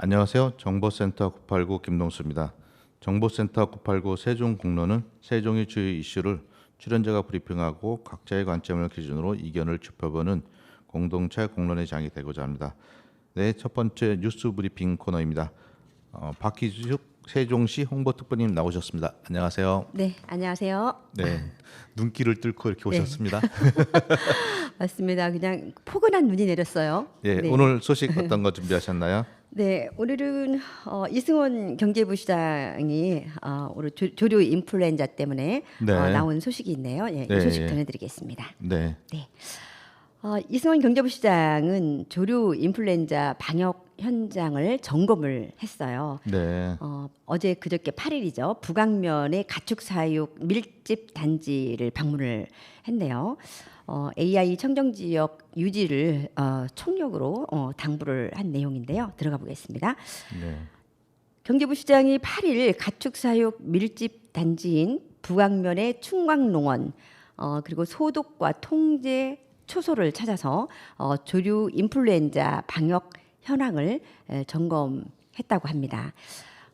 안녕하세요. 정보센터 989 김동수입니다. 정보센터 989 세종공론은 세종의 주요 이슈를 출연자가 브리핑하고 각자의 관점을 기준으로 이견을 좁혀보는 공동체 공론의 장이 되고자 합니다. 네, 첫 번째 뉴스 브리핑 코너입니다. 박희숙 세종시 홍보특보님 나오셨습니다. 안녕하세요. 네, 안녕하세요. 네, 눈길을 뚫고 이렇게 오셨습니다. 맞습니다. 그냥 포근한 눈이 내렸어요. 예, 네. 오늘 소식 어떤 거 준비하셨나요? 네, 오늘은 이승원 경제부 시장이 오늘 조류 인플루엔자 때문에 네. 나온 소식이 있네요. 예, 네, 이 소식 예. 전해드리겠습니다. 네, 네, 이승원 경제부 시장은 조류 인플루엔자 방역 현장을 점검을 했어요. 네, 어제 그저께 8일이죠. 북악면의 가축사육 밀집 단지를 방문을 했네요. AI 청정 지역 유지를 총력으로 당부를 한 내용인데요. 들어가 보겠습니다. 네, 경제부 시장이 8일 가축사육 밀집 단지인 북악면의 충광농원 그리고 소독과 통제 초소를 찾아서 조류 인플루엔자 방역 현황을 점검했다고 합니다.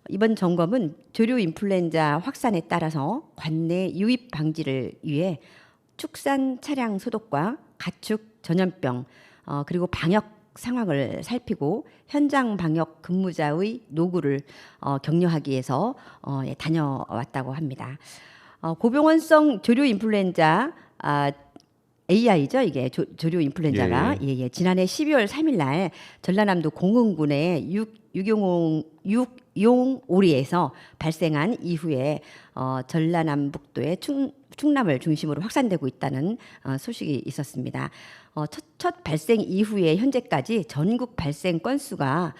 이번 점검은 조류 인플루엔자 확산에 따라서 관내 유입 방지를 위해 축산 차량 소독과 가축 전염병 그리고 방역 상황을 살피고 현장 방역 근무자의 노고를 격려하기 위해서 다녀왔다고 합니다. 고병원성 조류 인플루엔자 AI죠. 이게 조류 인플루엔자가 예. 지난해 12월 3일 날 전라남도 공흥군의 육용오리에서 발생한 이후에 전라남북도의 충남을 중심으로 확산되고 있다는 소식이 있었습니다. 첫 발생 이후에 현재까지 전국 발생 건수가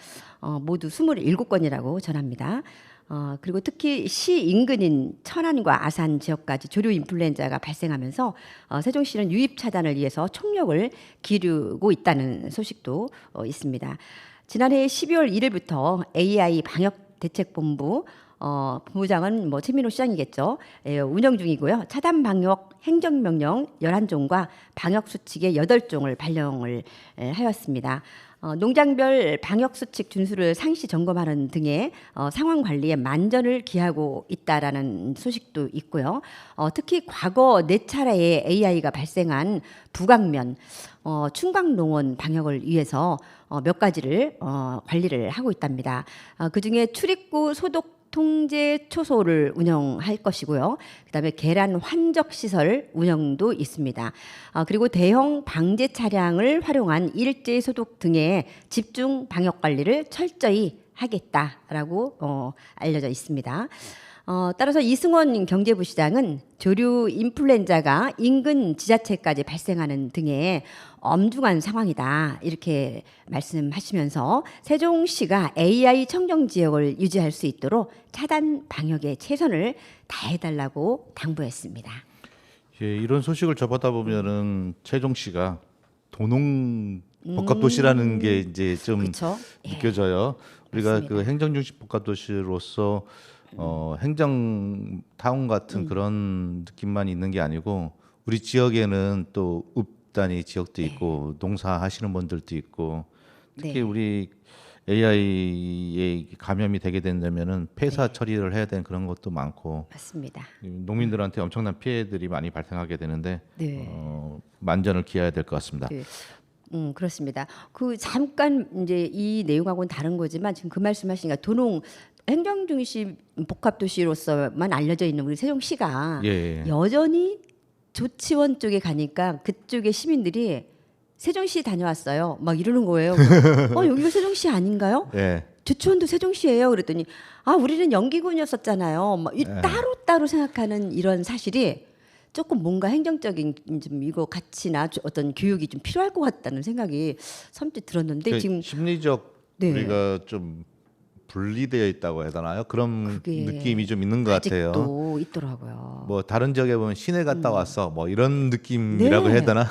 모두 27건이라고 전합니다. 그리고 특히 시 인근인 천안과 아산 지역까지 조류 인플루엔자가 발생하면서 세종시는 유입 차단을 위해서 총력을 기르고 있다는 소식도 있습니다. 지난해 12월 1일부터 AI 방역대책본부 본부장은 최민호 시장이겠죠. 운영 중이고요. 차단 방역 행정명령 11종과 방역 수칙의 8종을 발령을 하였습니다. 농장별 방역 수칙 준수를 상시 점검하는 등의 상황 관리에 만전을 기하고 있다라는 소식도 있고요. 특히 과거 4차례의 AI가 발생한 북악면 충광농원 방역을 위해서 몇 가지를 관리를 하고 있답니다. 그중에 출입구 소독 통제 초소를 운영할 것이고요. 그다음에 계란 환적 시설 운영도 있습니다. 그리고 대형 방제 차량을 활용한 일제 소독 등의 집중 방역 관리를 철저히 하겠다라고 알려져 있습니다. 따라서 이승원 경제부 시장은 조류 인플루엔자가 인근 지자체까지 발생하는 등의 엄중한 상황이다 이렇게 말씀하시면서 세종시가 AI 청정 지역을 유지할 수 있도록 차단 방역에 최선을 다해달라고 당부했습니다. 예, 이런 소식을 접하다 보면은 세종시가 도농 복합도시라는 게 이제 좀 그쵸? 예. 느껴져요. 우리가 맞습니다. 그 행정중심 복합도시로서 행정 타운 같은 그런 느낌만 있는 게 아니고 우리 지역에는 또 읍단위 지역도 있고 농사하시는 분들도 있고 특히 네. 우리 AI에 감염이 되게 된다면은 폐사 처리를 해야 되는 그런 것도 많고 맞습니다. 농민들한테 엄청난 피해들이 많이 발생하게 되는데 네. 만전을 기해야 될 것 같습니다. 네. 그렇습니다. 그 잠깐 이제 이 내용하고는 다른 거지만 지금 그 말씀하시니까 도농 행정중심 복합도시로서만 알려져 있는 우리 세종시가 예. 여전히 조치원 쪽에 가니까 그쪽의 시민들이 세종시 다녀왔어요. 막 이러는 거예요. 여기가 세종시 아닌가요? 예. 조치원도 세종시예요. 그랬더니 우리는 연기군이었었잖아요. 막 따로 생각하는 이런 사실이 조금 뭔가 행정적인 좀 이거 가치나 어떤 교육이 좀 필요할 것 같다는 생각이 선뜻 들었는데 지금 심리적 네. 우리가 좀 분리되어 있다고 해야 되나요? 그런 그게 느낌이 좀 있는 것 같아요. 아직도 있더라고요. 뭐 다른 지역에 보면 시내 갔다 왔어 뭐 이런 느낌이라고 네. 해야 되나?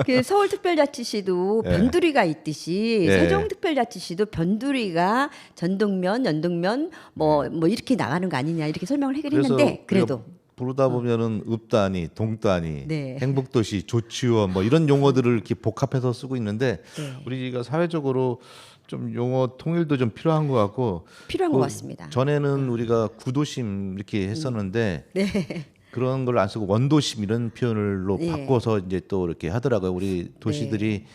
그 서울특별자치시도 예. 변두리가 있듯이 예. 세종특별자치시도 변두리가 전동면, 연동면 뭐 이렇게 나가는 거 아니냐 이렇게 설명을 하긴 했는데 그래도 부르다 보면은 읍단위, 동단위, 네. 행복도시, 조치원 뭐 이런 용어들을 이렇게 복합해서 쓰고 있는데 네. 우리가 사회적으로 좀 용어 통일도 좀 필요한 것 같고 필요한 그 것 같습니다. 전에는 우리가 구도심 이렇게 했었는데 네. 그런 걸 안 쓰고 원도심 이런 표현을로 예. 바꿔서 이제 또 이렇게 하더라고요. 우리 도시들이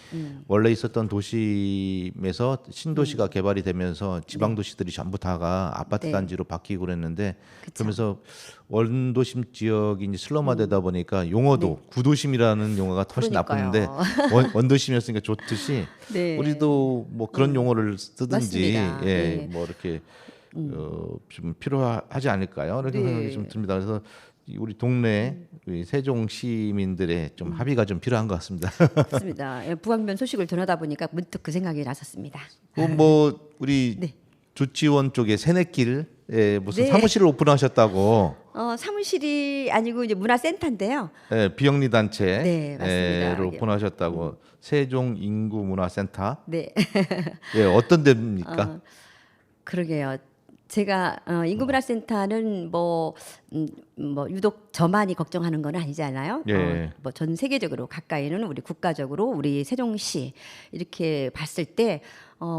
원래 있었던 도심에서 신도시가 개발이 되면서 지방 도시들이 전부 다가 아파트 네. 단지로 바뀌고 그랬는데 그쵸. 그러면서 원도심 지역이 이제 슬럼화되다 보니까 용어도 구도심이라는 용어가 훨씬 나쁘는데 그러니까요. 원도심이었으니까 좋듯이 네. 우리도 뭐 그런 용어를 쓰든지 맞습니다. 예, 예. 뭐 이렇게 좀 필요하지 않을까요? 이렇게 생각이 좀 네. 듭니다. 그래서 우리 동네 우리 세종 시민들의 좀 합의가 좀 필요한 것 같습니다. 맞습니다. 예, 부강변 소식을 전하다 보니까 문득 그 생각이 났었습니다. 뭐 우리 네. 조치원 쪽에 새내길에 무슨 네. 사무실을 오픈하셨다고 사무실이 아니고 이제 문화센터인데요. 예, 비영리 단체를 네, 맞습니다. 오픈하셨다고 세종 인구 문화센터 네. 예, 어떤 데입니까? 그러게요. 제가 인구문화센터는 뭐 유독 저만이 걱정하는 건 아니잖아요. 예. 뭐 전 세계적으로 가까이는 우리 국가적으로 우리 세종시 이렇게 봤을 때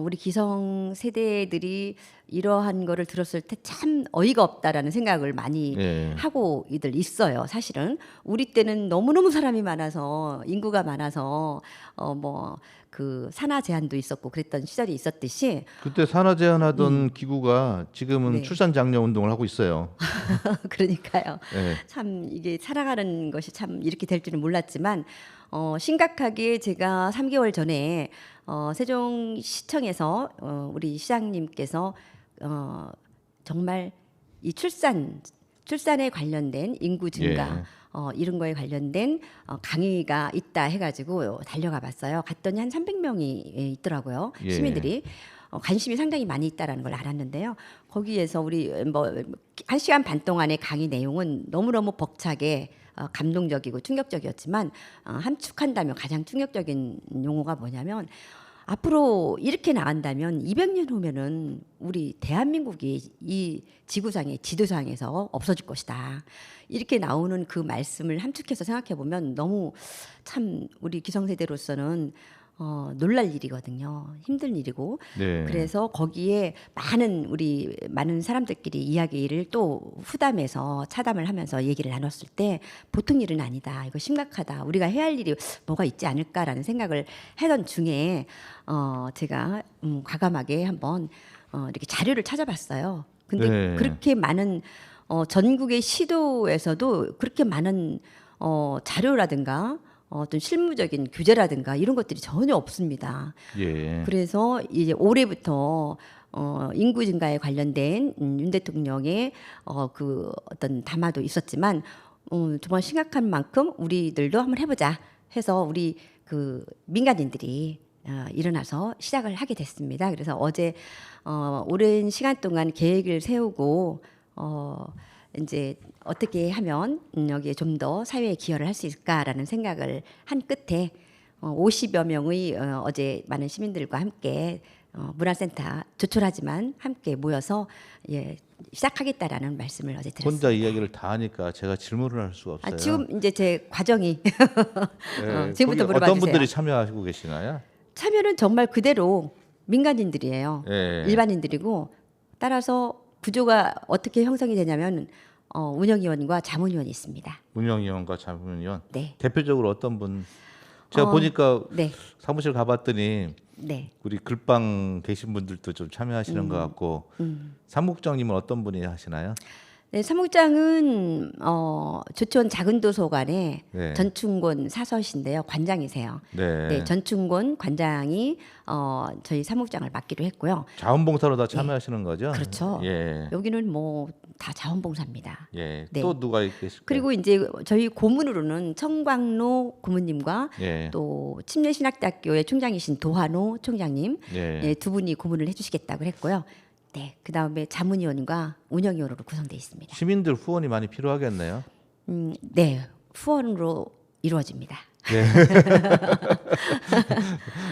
우리 기성 세대들이 이러한 거를 들었을 때 참 어이가 없다라는 생각을 많이 예. 하고 이들 있어요. 사실은 우리 때는 너무너무 사람이 많아서 인구가 많아서 뭐 그 산하 제한도 있었고 그랬던 시절이 있었듯이 그때 산하 제한하던 기구가 지금은 네. 출산 장려 운동을 하고 있어요. 그러니까요. 예. 참 이게 살아가는 것이 참 이렇게 될 줄은 몰랐지만 심각하게 제가 3개월 전에 세종시청에서 우리 시장님께서 정말 이 출산에 관련된 인구 증가 예. 이런 거에 관련된 강의가 있다 해가지고 달려가 봤어요. 갔더니 한 300명이 있더라고요. 예. 시민들이. 관심이 상당히 많이 있다라는 걸 알았는데요. 거기에서 우리 뭐 1시간 반 동안의 강의 내용은 너무너무 벅차게 감동적이고 충격적이었지만 함축한다면 가장 충격적인 용어가 뭐냐면 앞으로 이렇게 나간다면 200년 후면은 우리 대한민국이 이 지구상의 지도상에서 없어질 것이다. 이렇게 나오는 그 말씀을 함축해서 생각해 보면 너무 참 우리 기성세대로서는 놀랄 일이거든요. 힘든 일이고. 네. 그래서 거기에 많은 사람들끼리 이야기를 또 후담해서 차담을 하면서 얘기를 나눴을 때 보통 일은 아니다. 이거 심각하다. 우리가 해야 할 일이 뭐가 있지 않을까라는 생각을 하던 중에 제가 과감하게 한번 이렇게 자료를 찾아봤어요. 근데 네. 그렇게 많은 전국의 시도에서도 그렇게 많은 자료라든가 어떤 실무적인 규제라든가 이런 것들이 전혀 없습니다. 예. 그래서 이제 올해부터 인구 증가에 관련된 윤 대통령의 그 어떤 담화도 있었지만 정말 심각한 만큼 우리들도 한번 해보자 해서 우리 그 민간인들이 일어나서 시작을 하게 됐습니다. 그래서 어제 오랜 시간 동안 계획을 세우고 이제 어떻게 하면 여기에 좀 더 사회에 기여를 할 수 있을까라는 생각을 한 끝에 50여 명의 어제 많은 시민들과 함께 문화센터 조촐하지만 함께 모여서 시작하겠다라는 말씀을 어제 드렸습니다. 혼자 이야기를 다 하니까 제가 질문을 할 수가 없어요. 지금 이제 제 과정이 예, 지금부터 거기 물어봐 어떤 주세요. 분들이 참여하시고 계시나요? 참여는 정말 그대로 민간인들이에요. 예. 일반인들이고 따라서 구조가 어떻게 형성이 되냐면 운영위원과 자문위원이 있습니다. 운영위원과 자문위원. 네. 대표적으로 어떤 분? 제가 어, 보니까 네. 사무실 가봤더니 네. 우리 글방 계신 분들도 좀 참여하시는 것 같고 사무국장님은 어떤 분이 하시나요? 네, 사무국장은 조천 작은도서관의 네. 전충곤 사서신데요. 관장이세요. 네. 네, 전충곤 관장이 저희 사무국장을 맡기로 했고요. 자원봉사로 다 참여하시는 거죠? 그렇죠. 예. 여기는 뭐 다 자원봉사입니다. 예. 네. 또 누가 계실까요? 그리고 이제 저희 고문으로는 청광로 고문님과 예. 또 침례신학대학교의 총장이신 도한호 총장님 예. 두 분이 고문을 해주시겠다고 했고요. 네, 그 다음에 자문위원과 운영위원으로 구성되어 있습니다. 시민들 후원이 많이 필요하겠네요. 네, 후원으로 이루어집니다.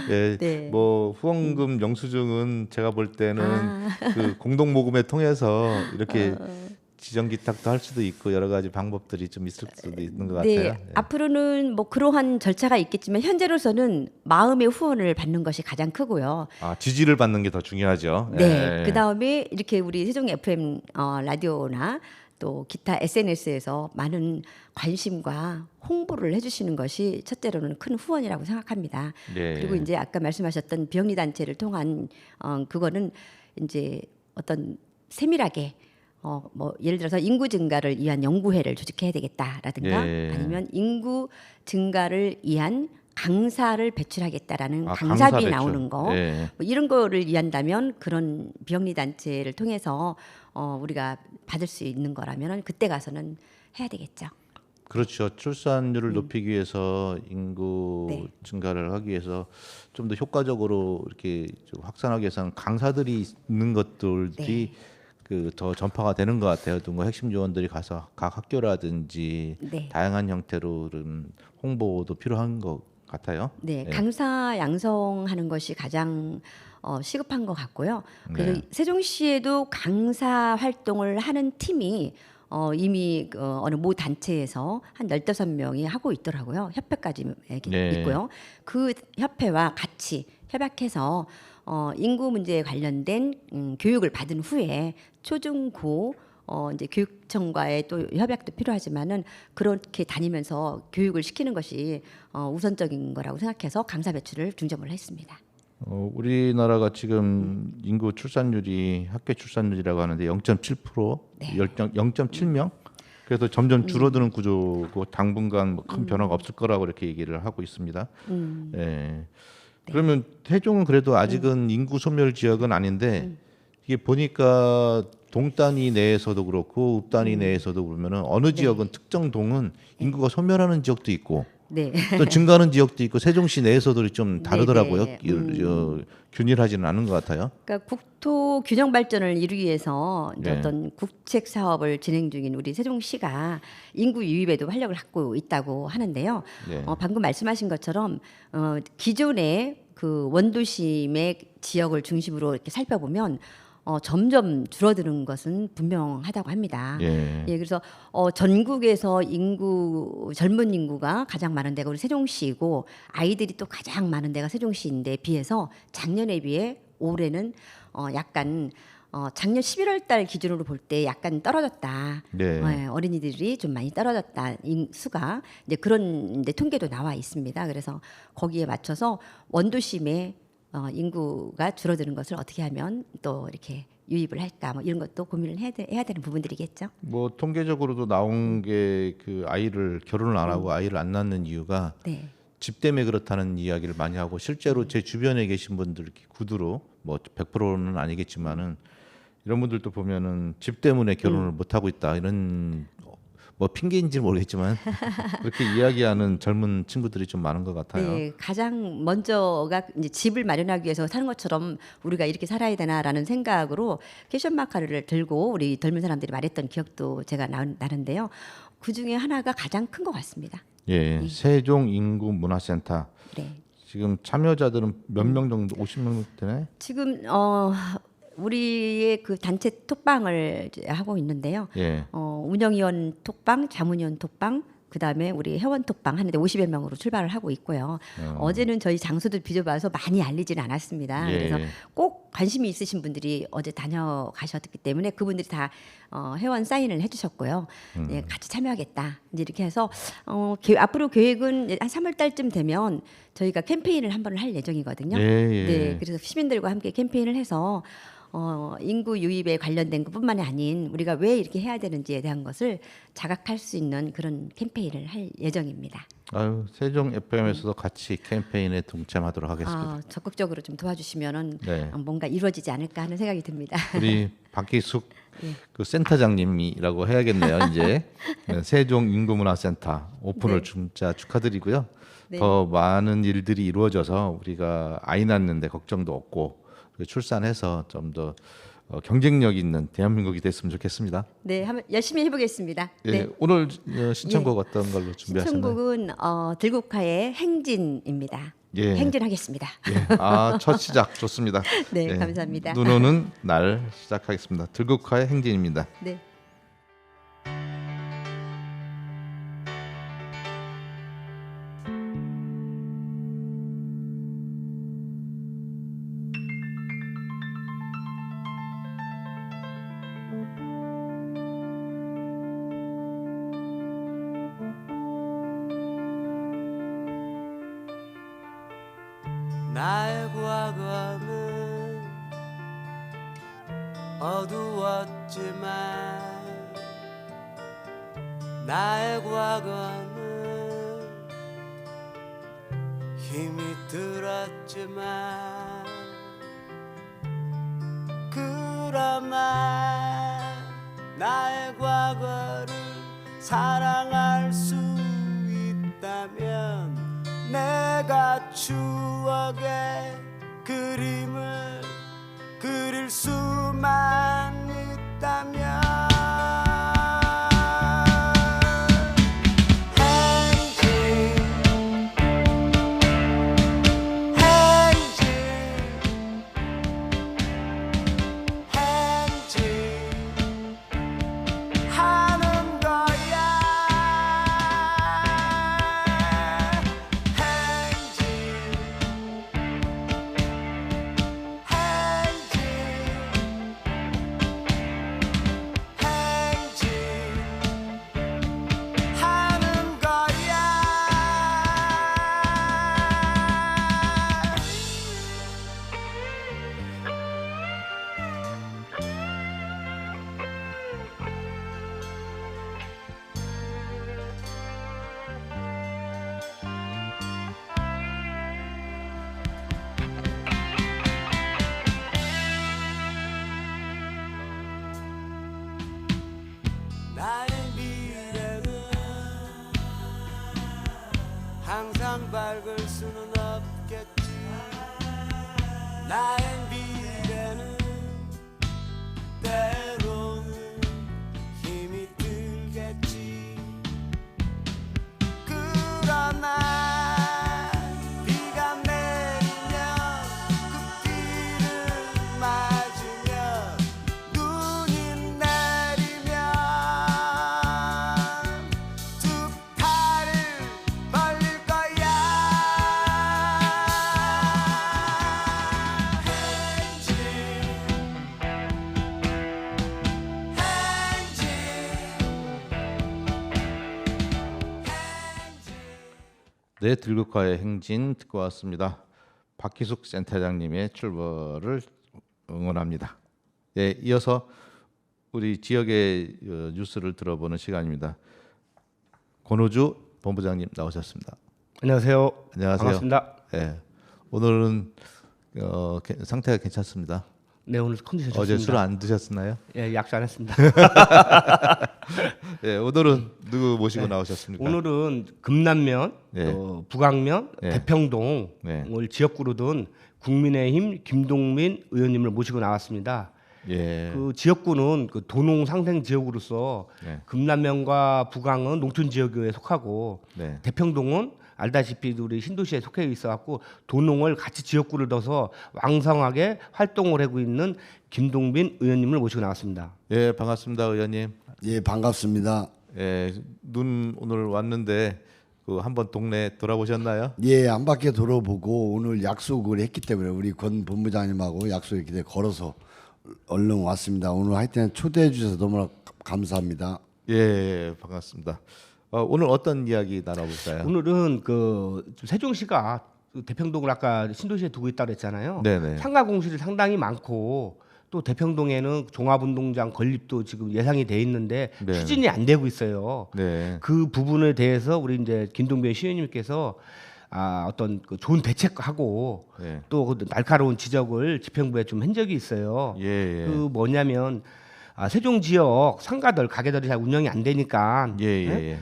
예. 네. 뭐 후원금 영수증은 제가 볼 때는 그 공동 모금에 통해서 이렇게 지정 기탁도 할 수도 있고 여러 가지 방법들이 좀 있을 수도 있는 것 네, 같아요. 예. 앞으로는 뭐 그러한 절차가 있겠지만 현재로서는 마음의 후원을 받는 것이 가장 크고요. 아, 지지를 받는 게 더 중요하죠. 네, 예. 그 다음에 이렇게 우리 세종 FM 라디오나 또 기타 SNS에서 많은 관심과 홍보를 해주시는 것이 첫째로는 큰 후원이라고 생각합니다. 네. 그리고 이제 아까 말씀하셨던 비영리 단체를 통한 그거는 이제 어떤 세밀하게 뭐 예를 들어서 인구 증가를 위한 연구회를 조직해야 되겠다라든가 예. 아니면 인구 증가를 위한 강사를 배출하겠다라는 아, 강사비 강사 배출. 나오는 거 예. 뭐 이런 거를 위한다면 그런 비영리 단체를 통해서 우리가 받을 수 있는 거라면은 그때 가서는 해야 되겠죠. 그렇죠. 출산율을 높이기 위해서 인구 네. 증가를 하기 위해서 좀 더 효과적으로 이렇게 좀 확산하기 위해서는 강사들이 있는 것들이 그 더 전파가 되는 것 같아요. 또 뭐 핵심 요원들이 가서 각 학교라든지 네. 다양한 형태로는 홍보도 필요한 것 같아요. 네, 예. 강사 양성하는 것이 가장 시급한 것 같고요. 그리고 네. 세종시에도 강사 활동을 하는 팀이 이미 어느 모 단체에서 한 15명이 하고 있더라고요. 협회까지 네. 있고요. 그 협회와 같이 협약해서 인구 문제에 관련된 교육을 받은 후에 초중고 이제 교육청과의 또 협약도 필요하지만은 그렇게 다니면서 교육을 시키는 것이 우선적인 거라고 생각해서 강사 배출을 중점을 했습니다. 우리나라가 지금 인구 출산율이 학교 출산율이라고 하는데 0.7%, 네. 0.7명. 그래서 점점 줄어드는 구조고 당분간 뭐 큰 변화가 없을 거라고 이렇게 얘기를 하고 있습니다. 예. 그러면 태종은 그래도 아직은 인구 소멸 지역은 아닌데 이게 보니까 동단위 내에서도 그렇고 읍단위 내에서도 보면은 어느 지역은 특정 동은 인구가 소멸하는 지역도 있고 네. 또 증가하는 지역도 있고 세종시 내에서도 좀 다르더라고요. 네. 균일하지는 않은 것 같아요. 그러니까 국토 균형 발전을 이루기 위해서 이제 네. 어떤 국책 사업을 진행 중인 우리 세종시가 인구 유입에도 활력을 갖고 있다고 하는데요. 네. 방금 말씀하신 것처럼 기존의 그 원도심의 지역을 중심으로 이렇게 살펴보면 점점 줄어드는 것은 분명하다고 합니다. 예. 그래서 전국에서 젊은 인구가 가장 많은 데가 우리 세종시이고 아이들이 또 가장 많은 데가 세종시인데 비해서 작년에 비해 올해는 약간 작년 11월 달 기준으로 볼 때 약간 떨어졌다. 네. 어린이들이 좀 많이 떨어졌다. 수가 이제 그런 이제 통계도 나와 있습니다. 그래서 거기에 맞춰서 원도심의 인구가 줄어드는 것을 어떻게 하면 또 이렇게 유입을 할까 뭐 이런 것도 고민을 해야 되는 부분들이겠죠. 뭐 통계적으로도 나온 게 그 아이를 결혼을 안 하고 아이를 안 낳는 이유가 네. 집 때문에 그렇다는 이야기를 많이 하고 실제로 제 주변에 계신 분들 이렇게 구두로 뭐 100%는 아니겠지만은 이런 분들도 보면은 집 때문에 결혼을 못 하고 있다 이런 뭐 핑계인지는 모르겠지만 그렇게 이야기하는 젊은 친구들이 좀 많은 것 같아요. 네, 가장 먼저가 이제 집을 마련하기 위해서 사는 것처럼 우리가 이렇게 살아야 되나라는 생각으로 캐션 마카를 들고 우리 젊은 사람들이 말했던 기억도 제가 나는데요. 그 중에 하나가 가장 큰 것 같습니다. 예, 세종 인구 문화센터 네. 지금 참여자들은 몇 명 정도 50명 되나요? 지금 우리의 그 단체 톡방을 이제 하고 있는데요. 예. 운영위원 톡방, 자문위원 톡방, 그다음에 우리 회원 톡방 하는데 50여 명으로 출발을 하고 있고요. 어제는 저희 장소들 비춰봐서 많이 알리지는 않았습니다. 예. 그래서 꼭 관심이 있으신 분들이 어제 다녀가셨기 때문에 그분들이 다 회원 사인을 해주셨고요. 네, 같이 참여하겠다. 이제 이렇게 해서 앞으로 계획은 한 3월 달쯤 되면 저희가 캠페인을 한 번 할 예정이거든요. 예, 예. 네, 그래서 시민들과 함께 캠페인을 해서 인구 유입에 관련된 것뿐만이 아닌 우리가 왜 이렇게 해야 되는지에 대한 것을 자각할 수 있는 그런 캠페인을 할 예정입니다. 아유, 세종 FM에서도 같이 캠페인에 동참하도록 하겠습니다. 적극적으로 좀 도와주시면은 네. 뭔가 이루어지지 않을까 하는 생각이 듭니다. 우리 박기숙 예. 그 센터장님이라고 해야겠네요. 이제 세종 인구문화센터 오픈을 네. 진짜 축하드리고요. 네. 더 많은 일들이 이루어져서 우리가 아이 낳는데 걱정도 없고 출산해서 좀 더 경쟁력 있는 대한민국이 됐으면 좋겠습니다. 네, 한번 열심히 해보겠습니다. 예, 네. 오늘 신청곡 어떤 걸로 준비하셨나요? 신청곡은 들국화의 행진입니다. 예. 행진하겠습니다. 예, 첫 시작 좋습니다. 네, 감사합니다. 눈 오는 날 시작하겠습니다. 들국화의 행진입니다. 네. 나의 과거는 어두웠지만 나의 과거는 힘이 들었지만 그러나 나의 과거를 사랑할 수 있다면 내가 추억의 그림을 그릴 수만 있다면 하는 거야. 하는 거야. 나의 미래는 항상 밝을 수는 없겠지. 나의 미래는 때로는 힘이 들겠지. 그러나 비가 내리면 그 비를 맞으며 눈이 내리면 두 팔을 벌릴 거야. 네, 들국화의 행진 듣고 왔습니다. 박희숙 센터장님의 출범을 응원합니다. 네, 이어서 우리 지역의 뉴스를 들어보는 시간입니다. 권호주 본부장님 나오셨습니다. 안녕하세요. 안녕하세요. 반갑습니다. 네, 오늘은 상태가 괜찮습니다. 네, 오늘 컨디션 어제 좋습니다. 술 안 드셨나요? 예, 약주 안 했습니다. 네, 오늘은 누구 모시고 나오셨습니까? 오늘은 금남면, 네. 북악면, 네. 대평동을 네. 지역구로 둔 국민의힘 김동민 의원님을 모시고 나왔습니다. 예. 그 지역구는 그 도농 상생 지역으로서 네. 금남면과 북악은 농촌 지역에 속하고 네. 대평동은 알다시피 우리 신도시에 속해 있어갖고 도농을 같이 지역구를 넣어서 왕성하게 활동을 하고 있는 김동민 의원님을 모시고 나왔습니다. 예, 반갑습니다, 의원님. 예, 반갑습니다. 예, 눈 오늘 왔는데 그 한번 동네 돌아보셨나요? 예, 한 바퀴 돌아보고 오늘 약속을 했기 때문에 우리 권 본부장님하고 약속했기 때문에 걸어서 얼른 왔습니다. 오늘 하여튼 초대해 주셔서 너무나 감사합니다. 예, 반갑습니다. 오늘 어떤 이야기 나눠볼까요? 오늘은 그 세종시가 그 대평동을 아까 신도시에 두고 있다고 했잖아요. 네네. 상가 공실이 상당히 많고 또 대평동에는 종합운동장 건립도 지금 예상이 돼 있는데 네. 추진이 안 되고 있어요. 네. 그 부분에 대해서 우리 이제 김동빈 시의원님께서 어떤 그 좋은 대책하고 네. 또 그 날카로운 지적을 집행부에 좀 한 적이 있어요. 예, 예. 그 뭐냐면 세종 지역 상가들 가게들이 잘 운영이 안 되니까 예, 예, 예.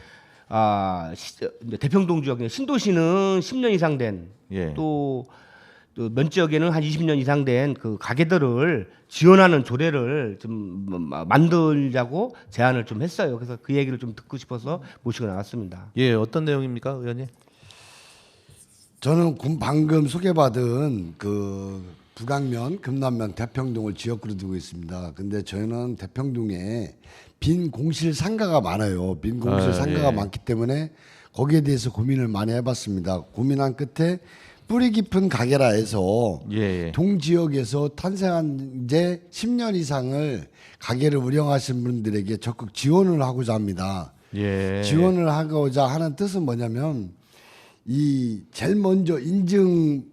이제 대평동 지역에 신도시는 10년 이상 된 예. 또 면 지역에는 한 20년 이상 된 그 가게들을 지원하는 조례를 좀 만들자고 제안을 좀 했어요. 그래서 그 얘기를 좀 듣고 싶어서 모시고 나왔습니다. 예, 어떤 내용입니까, 의원님? 저는 방금 소개받은 그 북악면, 금남면, 대평동을 지역구로 두고 있습니다. 근데 저희는 대평동에 빈 공실 상가가 많아요. 빈 공실 상가가 예. 많기 때문에 거기에 대해서 고민을 많이 해봤습니다. 고민한 끝에 뿌리 깊은 가게라 해서 예, 예. 동지역에서 탄생한 지 10년 이상을 가게를 운영하신 분들에게 적극 지원을 하고자 합니다. 예. 지원을 하고자 하는 뜻은 뭐냐면 이 제일 먼저 인증받은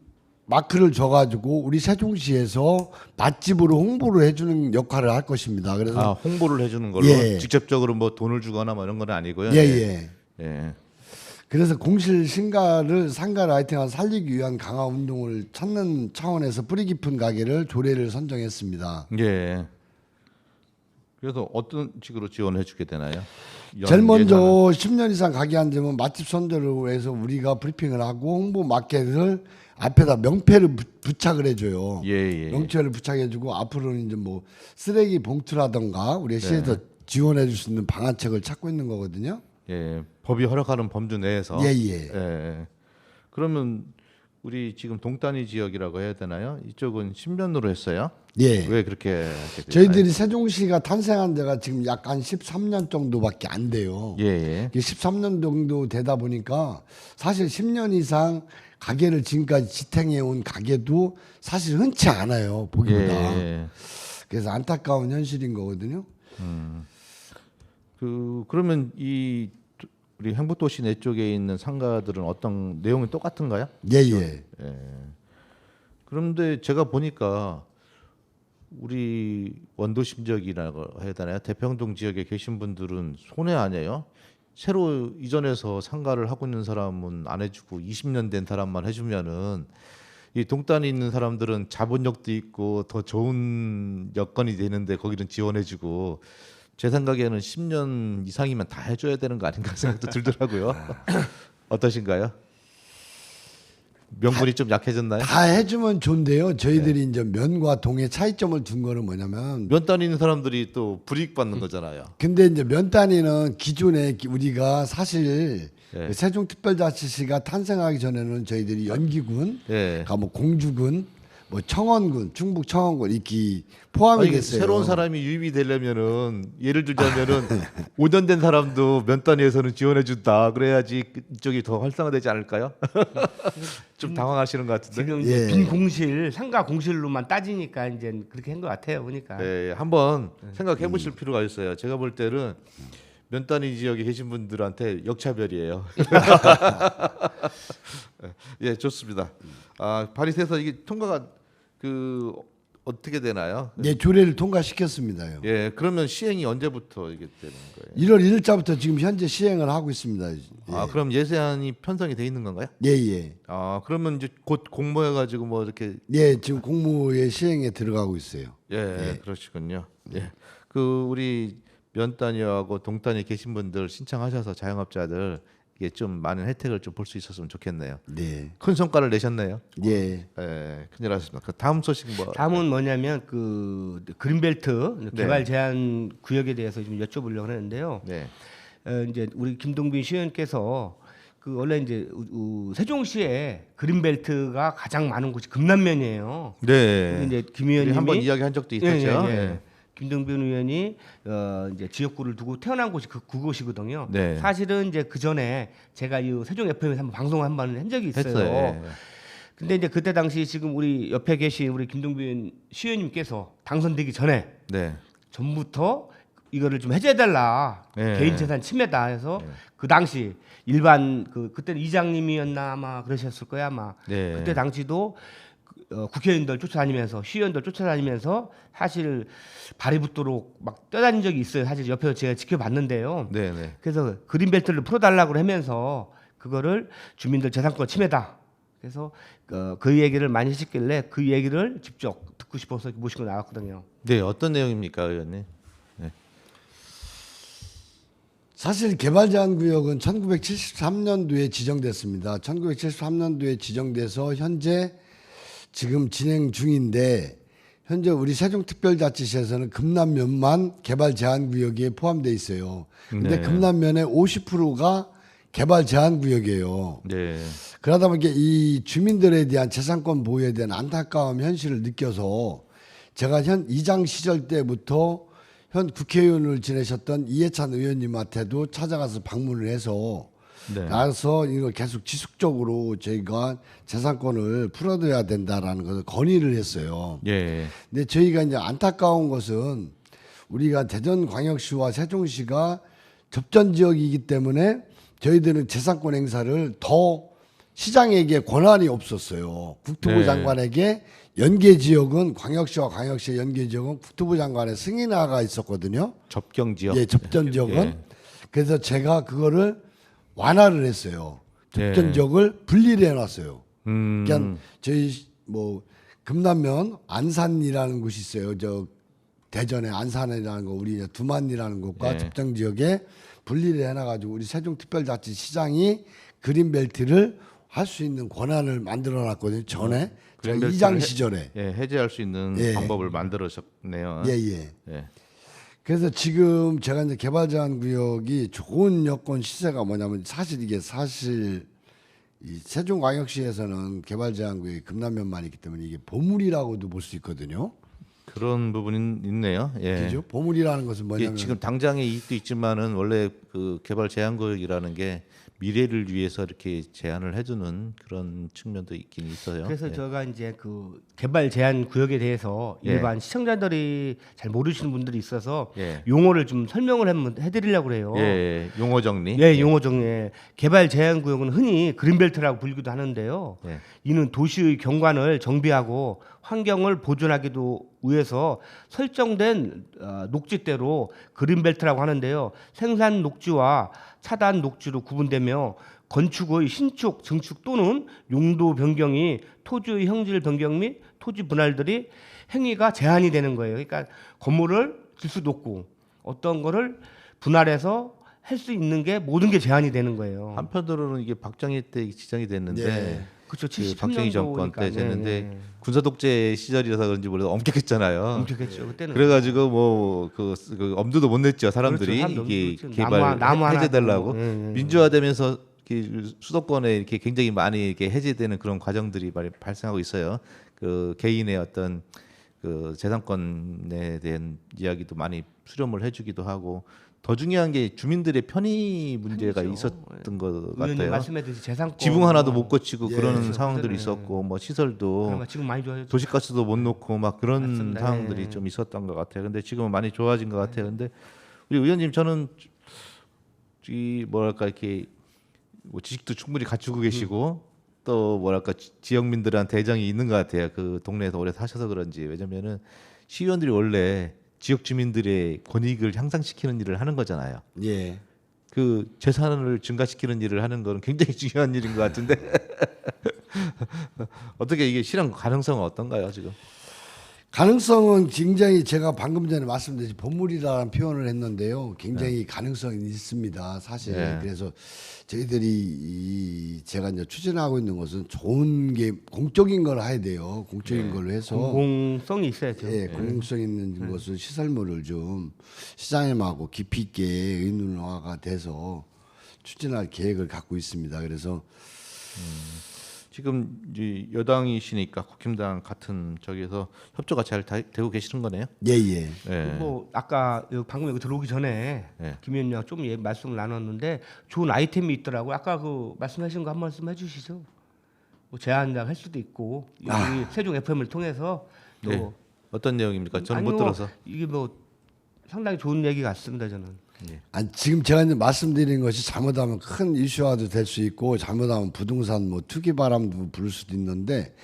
마크를 줘가지고 우리 세종시에서 맛집으로 홍보를 해주는 역할을 할 것입니다. 그래서 아, 홍보를 해주는 걸로 예. 직접적으로 뭐 돈을 주거나 뭐 이런 건 아니고요. 예예. 예. 그래서 공실 상가를 하여튼 살리기 위한 강화 운동을 찾는 차원에서 뿌리 깊은 가게를 조례를 선정했습니다. 예. 그래서 어떤 식으로 지원해 주게 되나요? 제일 먼저 예산은? 10년 이상 가게 안 되면 맛집 선도를 해서 우리가 브리핑을 하고 홍보 마켓을 앞에다 명패를 부착을 해줘요. 예, 예. 명패를 부착해주고 앞으로는 이제 뭐 쓰레기 봉투라던가 우리 시에서 지원해줄 수 있는 방안책을 찾고 있는 거거든요. 예. 법이 허락하는 범주 내에서. 예예. 예. 그러면 우리 지금 동단위 지역이라고 해야 되나요? 이쪽은 신면으로 했어요. 예. 왜 그렇게 하게 됐나요? 저희들이 세종시가 탄생한 데가 지금 약 한 13년 정도밖에 안 돼요. 예, 예. 이게 13년 정도 되다 보니까 사실 10년 이상 가게를 지금까지 지탱해 온 가게도 사실 흔치 않아요 보기보다. 예. 그래서 안타까운 현실인 거거든요. 그러면 이 우리 행복도시 내 쪽에 있는 상가들은 어떤 내용이 똑같은가요? 예예. 그런데 제가 보니까 우리 원도심 지역이라고 해야 되나요? 대평동 지역에 계신 분들은 손해 아니에요? 새로 이전해서 상가를 하고 있는 사람은 안 해주고 20년 된 사람만 해주면은 이 동단에 있는 사람들은 자본력도 있고 더 좋은 여건이 되는데 거기는 지원해주고 제 생각에는 10년 이상이면 다 해줘야 되는 거 아닌가 생각도 들더라고요. 어떠신가요? 명분이 좀 약해졌나요? 다 해주면 좋은데요. 저희들이 이제 면과 동의 차이점을 둔 거는 뭐냐면, 면 단위 있는 사람들이 또 불이익 받는 거잖아요. 근데 이제 면 단위는 기존에 우리가 사실 예. 그 세종특별자치시가 탄생하기 전에는 저희들이 연기군, 예. 뭐 공주군, 뭐 청원군, 충북 청원군 이렇게 포함이 아니, 됐어요. 새로운 사람이 유입이 되려면은 예를 들자면은 5년 된 사람도 면 단위에서는 지원해 준다. 그래야지 이쪽이 더 활성화되지 않을까요? 좀 당황하시는 것 같은데. 지금 이제 예. 빈 공실, 상가 공실로만 따지니까 이제 그렇게 한 것 같아요. 보니까. 네, 한번 생각해 보실 필요가 있어요. 제가 볼 때는 면 단위 지역에 계신 분들한테 역차별이에요. 예, 좋습니다. 아, 발의돼서 이게 통과가 어떻게 되나요? 예, 조례를 통과시켰습니다요. 예, 그러면 시행이 언제부터 이게 되는 거예요? 1월 1일자부터 지금 현재 시행을 하고 있습니다. 아, 그럼 예산이 편성이 돼 있는 건가요? 예예. 아, 그러면 이제 곧 공모해가지고 뭐 이렇게 예, 지금 공모의 시행에 들어가고 있어요. 예, 그러시군요. 예, 그 우리 면 단위하고 동 단위 계신 분들 신청하셔서 자영업자들 이게 좀 많은 혜택을 좀 볼 수 있었으면 좋겠네요. 네. 큰 성과를 내셨네요. 예. 예, 큰일 났습니다. 그 다음 소식 뭐? 다음은 뭐냐면 그 그린벨트 네. 개발 제한 구역에 대해서 좀 여쭤보려고 하는데요. 네, 이제 우리 김동빈 시의원께서 그 원래 이제 세종시에 그린벨트가 가장 많은 곳이 금남면이에요. 네. 근데 이제 김 우리 의원님이 한번 이야기한 적도 예, 있었죠. 예, 예. 예. 김동빈 의원이 이제 지역구를 두고 태어난 곳이 그곳이거든요. 네. 사실은 이제 그 전에 제가 이 세종 FM에서 한번 방송을 한번 한 적이 있어요. 했어요. 예. 근데 이제 그때 당시 지금 우리 옆에 계신 우리 김동빈 시의원님께서 당선되기 전에 네. 전부터 이거를 좀 해제해달라. 네. 개인 재산 침해다 해서 그 당시 일반 그때는 이장님이었나 아마 그러셨을 거야 아마. 네. 그때 당시도 국회의원들 쫓아다니면서 시의원들 쫓아다니면서 사실 발이 붙도록 막 떠다닌 적이 있어요. 사실 옆에서 제가 지켜봤는데요. 네, 네. 그래서 그린벨트를 풀어달라고 하면서 그거를 주민들 재산권 침해다. 그래서 그 얘기를 많이 하셨길래 그 얘기를 직접 듣고 싶어서 모시고 나왔거든요. 네, 어떤 내용입니까, 의원님? 사실 개발 제한 구역은 1973년도에 지정됐습니다. 1973년도에 지정돼서 현재 지금 진행 중인데 현재 우리 세종특별자치시에서는 금남면만 개발 제한 구역에 포함돼 있어요. 근데 네. 금남면의 50%가 개발 제한 구역이에요. 네. 그러다 보니까 이 주민들에 대한 재산권 보호에 대한 안타까움 현실을 느껴서 제가 현 이장 시절 때부터 현 국회의원을 지내셨던 이해찬 의원님한테도 찾아가서 방문을 해서 네. 나서 이걸 계속 지속적으로 저희가 재산권을 풀어둬야 된다라는 것을 건의를 했어요. 예. 근데 저희가 이제 안타까운 것은 우리가 대전광역시와 세종시가 접전 지역이기 때문에 저희들은 재산권 행사를 더 시장에게 권한이 없었어요. 국토부 네. 장관에게 연계 지역은 광역시와 광역시의 연계 지역은 국토부 장관의 승인화가 있었거든요. 접경 지역. 예, 접전 지역은. 예. 그래서 제가 그거를 완화를 했어요. 접전 예. 지역을 분리를 해놨어요. 음. 그러니까 저희 뭐 금남면 안산이라는 곳이 있어요. 저 대전에 안산이라는 거 우리 이제 두만이라는 곳과 예. 접경 지역에 분리를 해놔가지고 우리 세종특별자치시장이 그린벨트를 할 수 있는 권한을 만들어놨거든요. 전에 제가 그린벨트를 이장 해- 시절에. 예, 해제할 수 있는 예. 방법을 만들어셨네요. 예예. 예. 그래서 지금 제가 이제 개발 제한 구역이 좋은 여건 시세가 뭐냐면 사실 이게 이 세종광역시에서는 개발 제한 구역이 금남면만 있기 때문에 이게 보물이라고도 볼 수 있거든요. 그런 부분이 있네요. 예. 그죠? 보물이라는 것은 이게 뭐냐면 지금 당장의 이익도 있지만은 원래 그 개발 제한구역이라는 게 미래를 위해서 이렇게 제한을 해주는 그런 측면도 있긴 있어요. 그래서 예. 제가 이제 그 개발 제한 구역에 대해서 예. 일반 시청자들이 잘 모르시는 분들이 있어서 예. 용어를 좀 설명을 해드리려고 그래요. 예, 용어 정리. 예, 용어 정리에 개발 제한 구역은 흔히 그린벨트라고 불리기도 하는데요. 예. 이는 도시의 경관을 정비하고 환경을 보존하기도 위해서 설정된 녹지대로 그린벨트라고 하는데요. 생산 녹지와 차단 녹지로 구분되며 건축의 신축, 증축 또는 용도 변경이 토지의 형질 변경 및 토지 분할들이 행위가 제한이 되는 거예요. 그러니까 건물을 질 수도 없고 어떤 거를 분할해서 할 수 있는 게 모든 게 제한이 되는 거예요. 한편으로는 이게 박정희 때 지정이 됐는데 예. 그렇죠. 그 박정희 정권 때 73년도니까. 됐는데 군사 독재 시절이라서 그런지 몰라도 엄격했잖아요. 엄격했죠. 그때는. 그래가지고 뭐 그 엄두도 못 냈죠 사람들이. 그렇죠. 사람들 이게 엄두도 개발 나무 하나 해제되려고 예, 예. 민주화되면서 이렇게 수도권에 이렇게 굉장히 많이 이렇게 해제되는 그런 과정들이 많이 발생하고 있어요. 그 개인의 어떤 그 재산권에 대한 이야기도 많이 수렴을 해주기도 하고 더 중요한 게 주민들의 편의 문제가 편의죠. 있었던 것 의원님 같아요. 말씀해듯이 재산권 지붕 하나도 못 고치고 예, 그런 그렇죠. 상황들이 그때는. 있었고 뭐 시설도 그러니까 지금 많이 좋아졌죠. 도시가스도 못 놓고 막 그런 맞습니다. 상황들이 예. 좀 있었던 것 같아요. 근데 지금은 많이 좋아진 것 같아요. 근데 우리 의원님 저는 이 뭐랄까 이렇게 뭐 지식도 충분히 갖추고 계시고 또 뭐랄까 지역민들한테 애정이 있는 것 같아요. 그 동네에서 오래 사셔서 그런지. 왜냐면은 시의원들이 원래 지역 주민들의 권익을 향상시키는 일을 하는 거잖아요. 예. 그 재산을 증가시키는 일을 하는 거는 굉장히 중요한 일인 것 같은데 어떻게 이게 실현 가능성은 어떤가요 지금? 가능성은 굉장히 제가 방금 전에 말씀드린 보물이라는 표현을 했는데요. 굉장히 가능성이 있습니다. 사실 네. 그래서 저희들이 제가 이제 추진하고 있는 것은 좋은 게 공적인 걸 해야 돼요. 공적인 걸로 해서 공공성이 있어야죠. 예, 공공성 있는 것을 시설물을 좀 시장님하고 깊이 있게 의논화가 돼서 추진할 계획을 갖고 있습니다. 그래서 지금 이제 여당이시니까 국힘당 같은 저기에서 협조가 잘 되고 계시는 거네요. 예예. 예. 뭐 아까 방금 여기 들어오기 전에 예. 김 의원님하고 좀 말씀을 나눴는데 좋은 아이템이 있더라고요. 아까 그 말씀하신 거 한 말씀 해주시죠. 뭐 제한장 할 수도 있고 여기 세종 FM을 통해서 또 네. 어떤 내용입니까? 저는 못 아니요, 들어서. 이게 뭐 상당히 좋은 얘기 같습니다. 저는. 아니, 지금 제가 이제 말씀드리는 것이 잘못하면 큰 이슈화도 될 수 있고 잘못하면 부동산 뭐 투기 바람도 부를 수도 있는데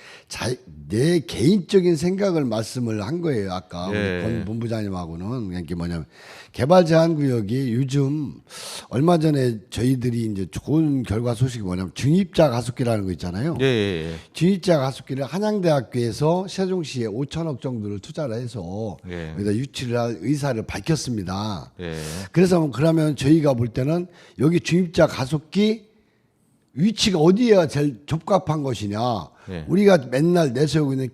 내 개인적인 생각을 말씀을 한 거예요. 아까 예. 우리 권 본부장님하고는 그게 뭐냐면 개발 제한 구역이 요즘 얼마 전에 저희들이 이제 좋은 결과 소식이 뭐냐면 중입자 가속기라는 거 있잖아요. 예, 예, 중입자 가속기를 한양대학교에서 세종시에 5천억 정도를 투자를 해서 예. 여기다 유치를 할 의사를 밝혔습니다. 예. 그래서 그러면 저희가 볼 때는 여기 중입자 가속기 위치가 어디에 제일 적합한 것이냐. 네. 우리가 맨날 내세우고 있는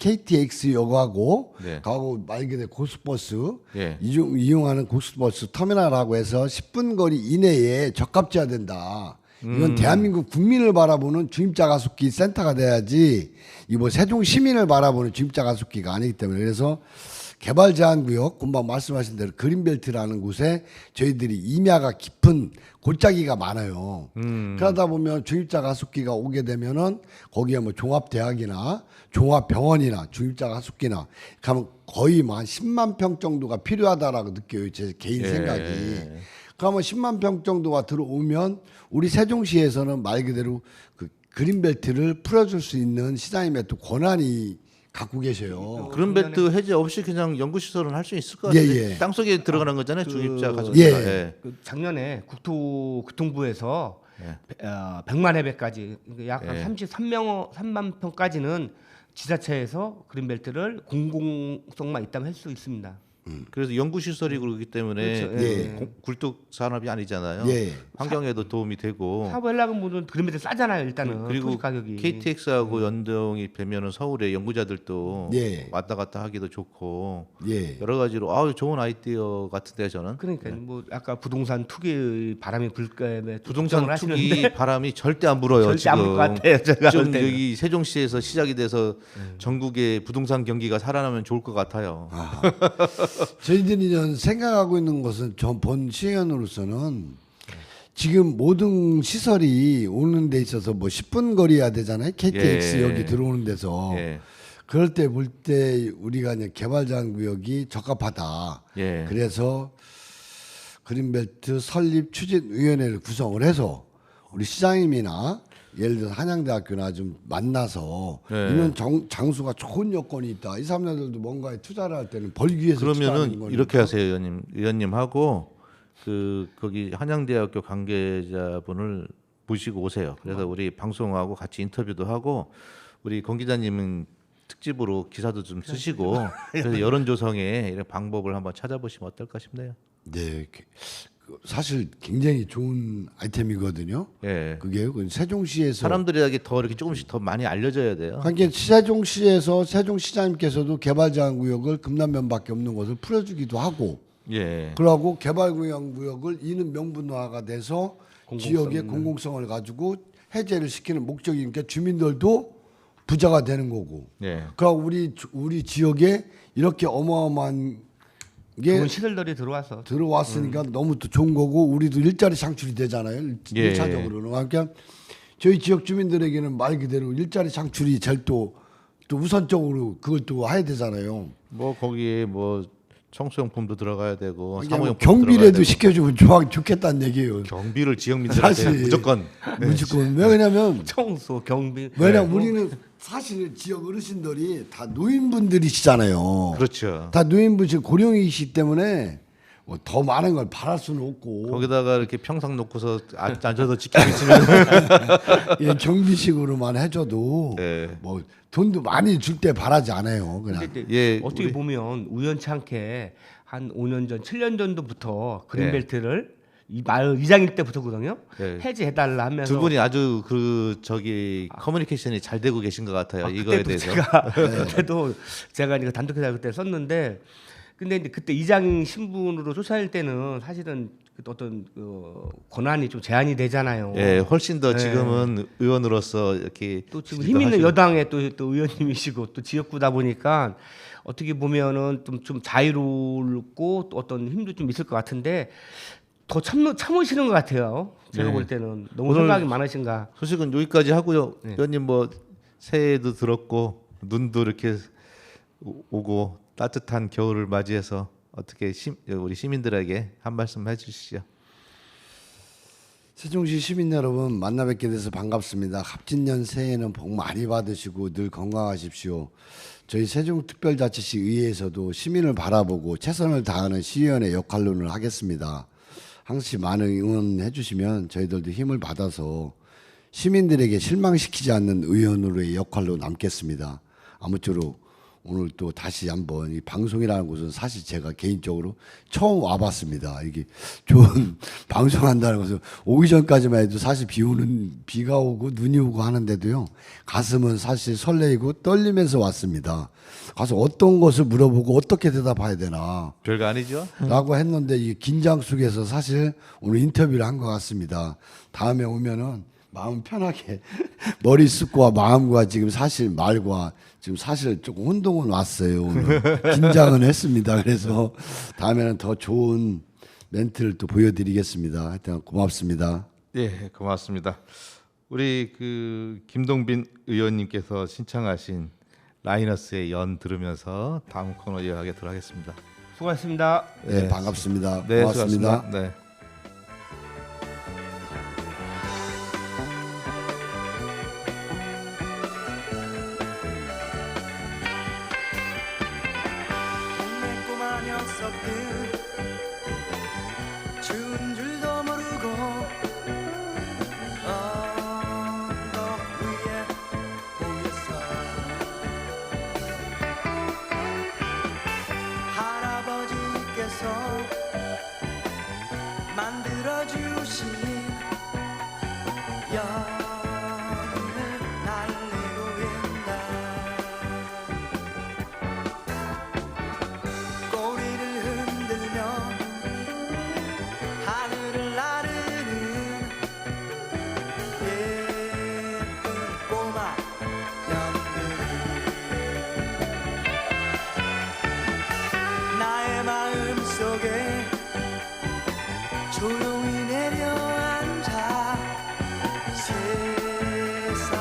KTX역하고 네. 가고 말 그대로 고속버스 예. 이용하는 고속버스 터미널하고 해서 10분 거리 이내에 적합지어야 된다. 이건 대한민국 국민을 바라보는 중입자 가속기 센터가 돼야지 이 뭐 세종 시민을 바라보는 중입자 가속기가 아니기 때문에 그래서 개발 제한 구역 금방 말씀하신 대로 그린벨트라는 곳에 저희들이 임야가 깊은 골짜기가 많아요. 그러다 보면 중입자 가속기가 오게 되면은 거기에 뭐 종합대학이나 종합병원이나 중입자 가속기나 가면 거의 뭐 한 10만 평 정도가 필요하다라고 느껴요. 제 개인 예. 생각이. 그러면 10만 평 정도가 들어오면 우리 세종시에서는 말 그대로 그 그린벨트를 풀어줄 수 있는 시장님의 또 권한이 갖고 계셔요. 그린벨트 해제 없이 그냥 연구 시설은 할 수 있을 것 예, 같은데 예. 땅 속에 들어가는 거잖아요. 중입자 가설자. 예. 예. 그 작년에 국토교통부에서 100만 해배까지 약 한 예. 33만 평까지는 지자체에서 그린벨트를 공공성만 있다면 할 수 있습니다. 그래서 연구 시설이 그렇기 때문에 그렇죠. 예. 굴뚝 산업이 아니잖아요. 예. 환경에도 도움이 되고. 사업하려는 분은 그린벨트 싸잖아요. 일단은 그리고 토지 가격이. KTX하고 연동이 되면은 서울에 연구자들도 예. 왔다 갔다 하기도 좋고 예. 여러 가지로 좋은 아이디어 같은데 저는 그러니까 뭐 아까 부동산 투기 바람이 불까에 부동산 하시는데 투기 바람이 절대 안 불어요. 절대 지금 안 불 것 같아요. 제가 볼 좀 때는. 여기 세종시에서 시작이 돼서 전국의 부동산 경기가 살아나면 좋을 것 같아요. 저희들이 생각하고 있는 것은 전 본 시의원으로서는 지금 모든 시설이 오는 데 있어서 뭐 10분 거리야 되잖아요. KTX 예. 여기 들어오는 데서. 예. 그럴 때 볼 때 우리가 이제 개발장 구역이 적합하다. 예. 그래서 그린벨트 설립 추진위원회를 구성을 해서 우리 시장님이나 예를 들어 한양대학교나 좀 만나서 네. 이런 장수가 좋은 여건이 있다. 이 사람들도 뭔가에 투자를 할 때는 벌기 위해서 투자하는 그러면은 거니까. 이렇게 하세요, 의원님하고 거기 한양대학교 관계자분을 모시고 오세요. 그래서 우리 방송하고 같이 인터뷰도 하고 우리 권 기자님은 특집으로 기사도 좀 쓰시고 그래서 여론 조성에 이런 방법을 한번 찾아보시면 어떨까 싶네요. 네, 사실 굉장히 좋은 아이템이거든요. 예. 그게 세종시에서 사람들에게 더 이렇게 조금씩 더 많이 알려져야 돼요. 그러니까 세종시에서 세종시장님께서도 개발자구역을 금남면밖에 없는 것을 풀어주기도 하고, 예. 그러고 개발구역을 이는 명분화가 돼서 지역의 공공성을 가지고 해제를 시키는 목적이니까 주민들도 부자가 되는 거고. 예. 그러고 우리 지역에 이렇게 어마어마한 게 좋은 시설들이 들어와서 들어왔으니까 너무 또 좋은 거고 우리도 일자리 창출이 되잖아요. 예. 1차적으로는. 그러니까 저희 지역 주민들에게는 말 그대로 일자리 창출이 제일 또 우선적으로 그걸 또 해야 되잖아요. 뭐 거기에 뭐 청소용품도 들어가야 되고 그러니까 사무용품도 경비라도 들어가야 되고. 시켜주면 좋겠다는 얘기예요. 경비를 지역민들한테 사실 무조건 무조건. 왜냐면 청소, 경비. 우리는 사실 지역 어르신들이 다 노인분들이시잖아요. 그렇죠. 다 노인분이시 고령이시기 때문에 뭐 더 많은 걸 바랄 수는 없고 거기다가 이렇게 평상 놓고서 앉아서 지키고 있으면 예, 경비식으로만 해줘도 예. 뭐 돈도 많이 줄 때 바라지 않아요. 그냥 근데 예, 어떻게 우리- 보면 우연치 않게 한 5년 전, 7년 전부터 그린벨트를 이 마을 이장일 때부터거든요. 예. 해제해달라 하면서 두 분이 아주 커뮤니케이션이 잘 되고 계신 것 같아요. 이거에 그때도 대해서. 제가 그때도 제가 이거 단독회사 그때 썼는데 근데 이제 그때 이장 신분으로 쫓아낼 때는 사실은 그 어떤 권한이 좀 제한이 되잖아요. 예, 훨씬 더 예. 지금은 의원으로서 이렇게 또 지금 지지도 힘 있는 하시고. 여당의 또 의원님이시고 또 지역구다 보니까 어떻게 보면은 좀 자유롭고 또 어떤 힘도 좀 있을 것 같은데 더 참으시는 것 같아요. 제가 네. 볼 때는 너무 오늘 생각이 많으신가. 소식은 여기까지 하고요. 네. 의원님 뭐 새해도 들었고 눈도 이렇게 오고 따뜻한 겨울을 맞이해서 어떻게 우리 시민들에게 한 말씀 해주시죠. 세종시 시민 여러분 만나 뵙게 돼서 반갑습니다. 갑진년 새해에는 복 많이 받으시고 늘 건강하십시오. 저희 세종특별자치시 의회에서도 시민을 바라보고 최선을 다하는 시의원의 역할론을 하겠습니다. 항상 많은 응원해 주시면 저희들도 힘을 받아서 시민들에게 실망시키지 않는 의원으로의 역할로 남겠습니다. 아무쪼록 오늘 또 다시 한번 이 방송이라는 곳은 사실 제가 개인적으로 처음 와봤습니다. 이게 좋은 방송한다는 것은 오기 전까지만 해도 사실 비가 오고 눈이 오고 하는데도요 가슴은 사실 설레이고 떨리면서 왔습니다. 가서 어떤 것을 물어보고 어떻게 대답해야 되나 별거 아니죠? 라고 했는데 이 긴장 속에서 사실 오늘 인터뷰를 한 것 같습니다. 다음에 오면은 마음 편하게 머리 숱과 마음과 지금 사실 말과 지금 사실 조금 혼동은 왔어요. 오늘 긴장은 했습니다. 그래서 다음에는 더 좋은 멘트를 또 보여드리겠습니다. 하여튼 고맙습니다. 예, 고맙습니다. 우리 김동빈 의원님께서 신청하신 라이너스의 연 들으면서 다음 코너 이어가도록 하겠습니다. 수고하셨습니다. 네, 반갑습니다. 네, 고맙습니다. 수고하셨습니다. 네. 녀석들 추운 줄도 모르고 언덕 위에 모였어. 할아버지께서 만들어주신 연을 날리고 있다. 꼬리를 흔들며 하늘을 나르는 예쁜 꼬마 년들이 나의 마음 속에 조용히 내려앉아 세상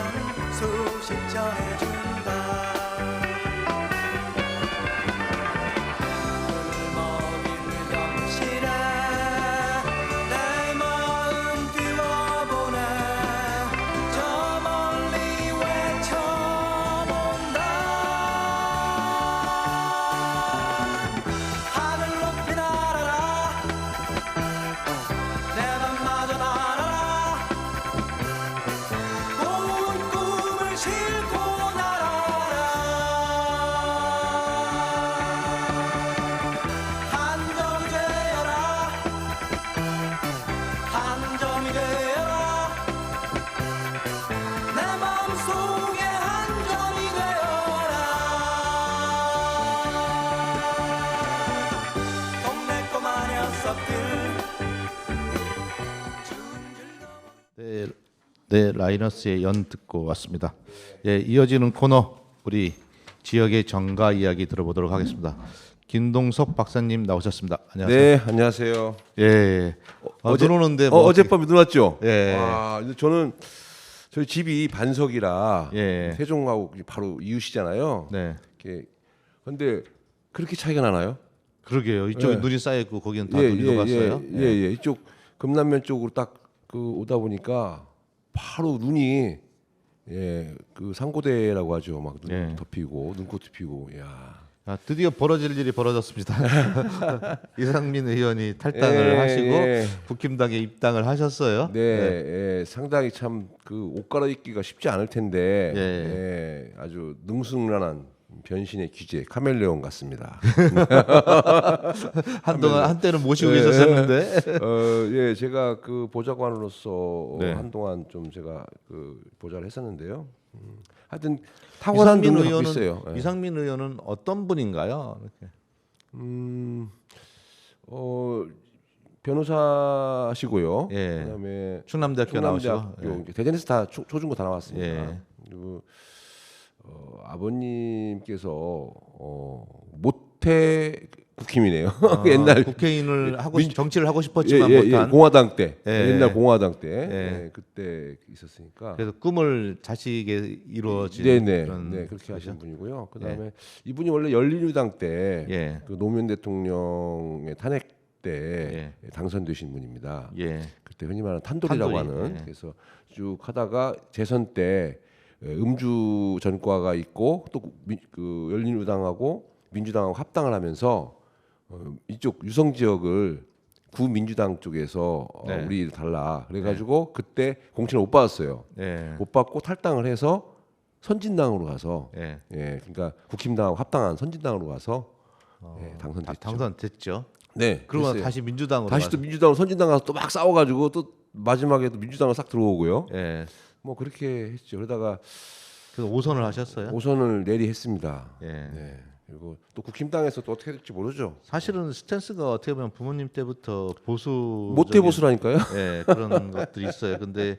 소식 전해준다. 먹이는 영실에 내 마음 띄워보내. 저 멀리 외쳐본다. 하늘 높이 날아라. 내 맘마저 날아라. 고운 꿈을 싣고 날아라. 한정이 되어라. 한정이 되어라. 내 마음속에 한정이 되어라. 동네 꼬마 녀석들 네, 네, 라이너스의 연 듣고 왔습니다. 예, 이어지는 코너 우리 지역의 정가 이야기 들어보도록 하겠습니다. 김동석 박사님 나오셨습니다. 안녕하세요. 네, 안녕하세요. 예. 어제- 눈 오는데 뭐 어젯밤에 눈 왔죠? 예. 와, 근데 저는 저희 집이 반석이라 예. 세종하고 바로 이웃이잖아요. 네. 이렇게 근데 그렇게 차이가 나나요? 그러게요. 이쪽에 예. 눈이 쌓여 있고 거기는 다 눈이 녹았어요. 예. 이쪽 금남면 쪽으로 딱 그 오다 보니까 바로 눈이 그 상고대라고 하죠. 막 눈 예. 덮이고 눈꽃 덮이고. 야. 아, 드디어 벌어질 일이 벌어졌습니다. 이상민 의원이 탈당을 예, 하시고 예. 국힘당에 입당을 하셨어요. 네, 예, 상당히 참 그 옷 갈아입기가 쉽지 않을 텐데 예, 아주 능숙란한 변신의 귀재 카멜레온 같습니다. 한때는 모시고 계셨었는데. 예, 제가 그 보좌관으로서 네. 한동안 좀 제가 그 보좌를 했었는데요. 하여튼 탁월한 능력을 갖고 있어요. 예. 이상민 의원은 어떤 분인가요? 이렇게. 변호사시고요. 예. 그다음에 충남대학교 나오시고. 충남대학교 대전에서 다 초중고 다 나왔습니다. 예. 그리고 아버님께서 모태 국힘이네요. 옛날 국회의원을 하고 민- 정치를 하고 싶었지만 못한. 공화당 때 예. 옛날 공화당 때 예. 그때 있었으니까. 그래서 꿈을 자식에게 이루어진 네네 그런 네 그렇게 거죠. 하신 분이고요. 그다음에 이분이 원래 열린우당 때 예. 그 노무현 대통령의 탄핵 때 예. 당선되신 분입니다. 예. 그때 흔히 말하는 탄돌이라고 탄돌이, 하는 예. 그래서 쭉 하다가 재선 때 음주 전과가 있고 또 그 열린우당하고 민주당하고 합당을 하면서 이쪽 유성 지역을 구민주당 쪽에서 네. 우리 달라 그래가지고 그때 공천을 못 받았어요. 예. 못 받고 탈당을 해서 선진당으로 가서 예. 그러니까 국힘당하고 합당한 선진당으로 가서 당선됐죠. 당선됐죠. 네. 그러고 됐어요. 다시 민주당으로 다시 또 가서- 민주당으로 선진당 가서 또 막 싸워가지고 또 마지막에 또 민주당으로 싹 들어오고요. 예. 뭐 그렇게 했죠. 그러다가 그래서 5선을 하셨어요. 5선을 내리했습니다. 예. 네. 그리고 또 국힘당에서 또 어떻게 될지 모르죠. 사실은 스탠스가 어떻게 보면 부모님 때부터 보수 모태 보수라니까요. 예, 그런 것들이 있어요. 근데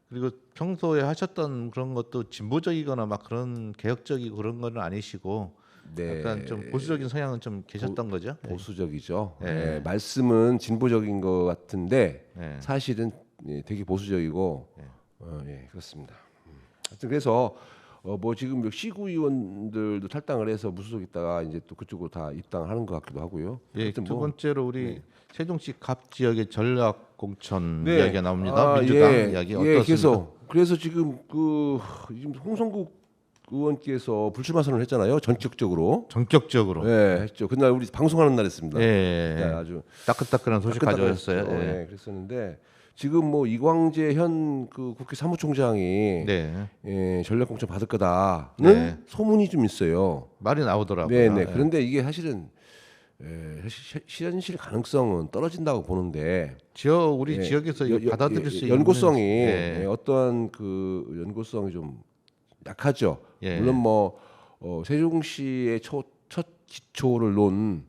그리고 평소에 하셨던 그런 것도 진보적이거나 막 그런 개혁적이고 그런 거는 아니시고 네. 약간 좀 보수적인 성향은 좀 계셨던 거죠. 예. 보수적이죠. 예. 예, 말씀은 진보적인 것 같은데 예. 사실은 되게 보수적이고 그렇습니다. 하여튼 그래서 뭐 지금 시구의원들도 탈당을 해서 무소속 있다가 이제 또 그쪽으로 다 입당을 하는 것 같기도 하고요. 예, 하여튼 두 뭐 번째로 우리 세종시 갑 지역의 전략 공천 네. 이야기가 나옵니다. 민주당 이야기 어떻습니까? 그래서 지금 지금 홍성국 의원께서 불출마 선언을 했잖아요. 전격적으로. 전격적으로. 네, 했죠. 그날 우리 방송하는 날 했습니다. 예. 네, 아주 따끈따끈한 소식 가져왔어요. 따끈따끈했죠. 예. 네, 그랬었는데 지금 뭐 이광재 현 그 국회 사무총장이 네. 전략공천 받을 거다는 네. 소문이 좀 있어요. 말이 나오더라고요. 네, 네. 예. 그런데 이게 사실은 실현실 가능성은 떨어진다고 보는데 우리 지역에서 이거 받아들일 수 연고성이 있는 어떠한 그 연고성이 좀 약하죠. 예. 물론 뭐 세종시의 첫 기초를 놓은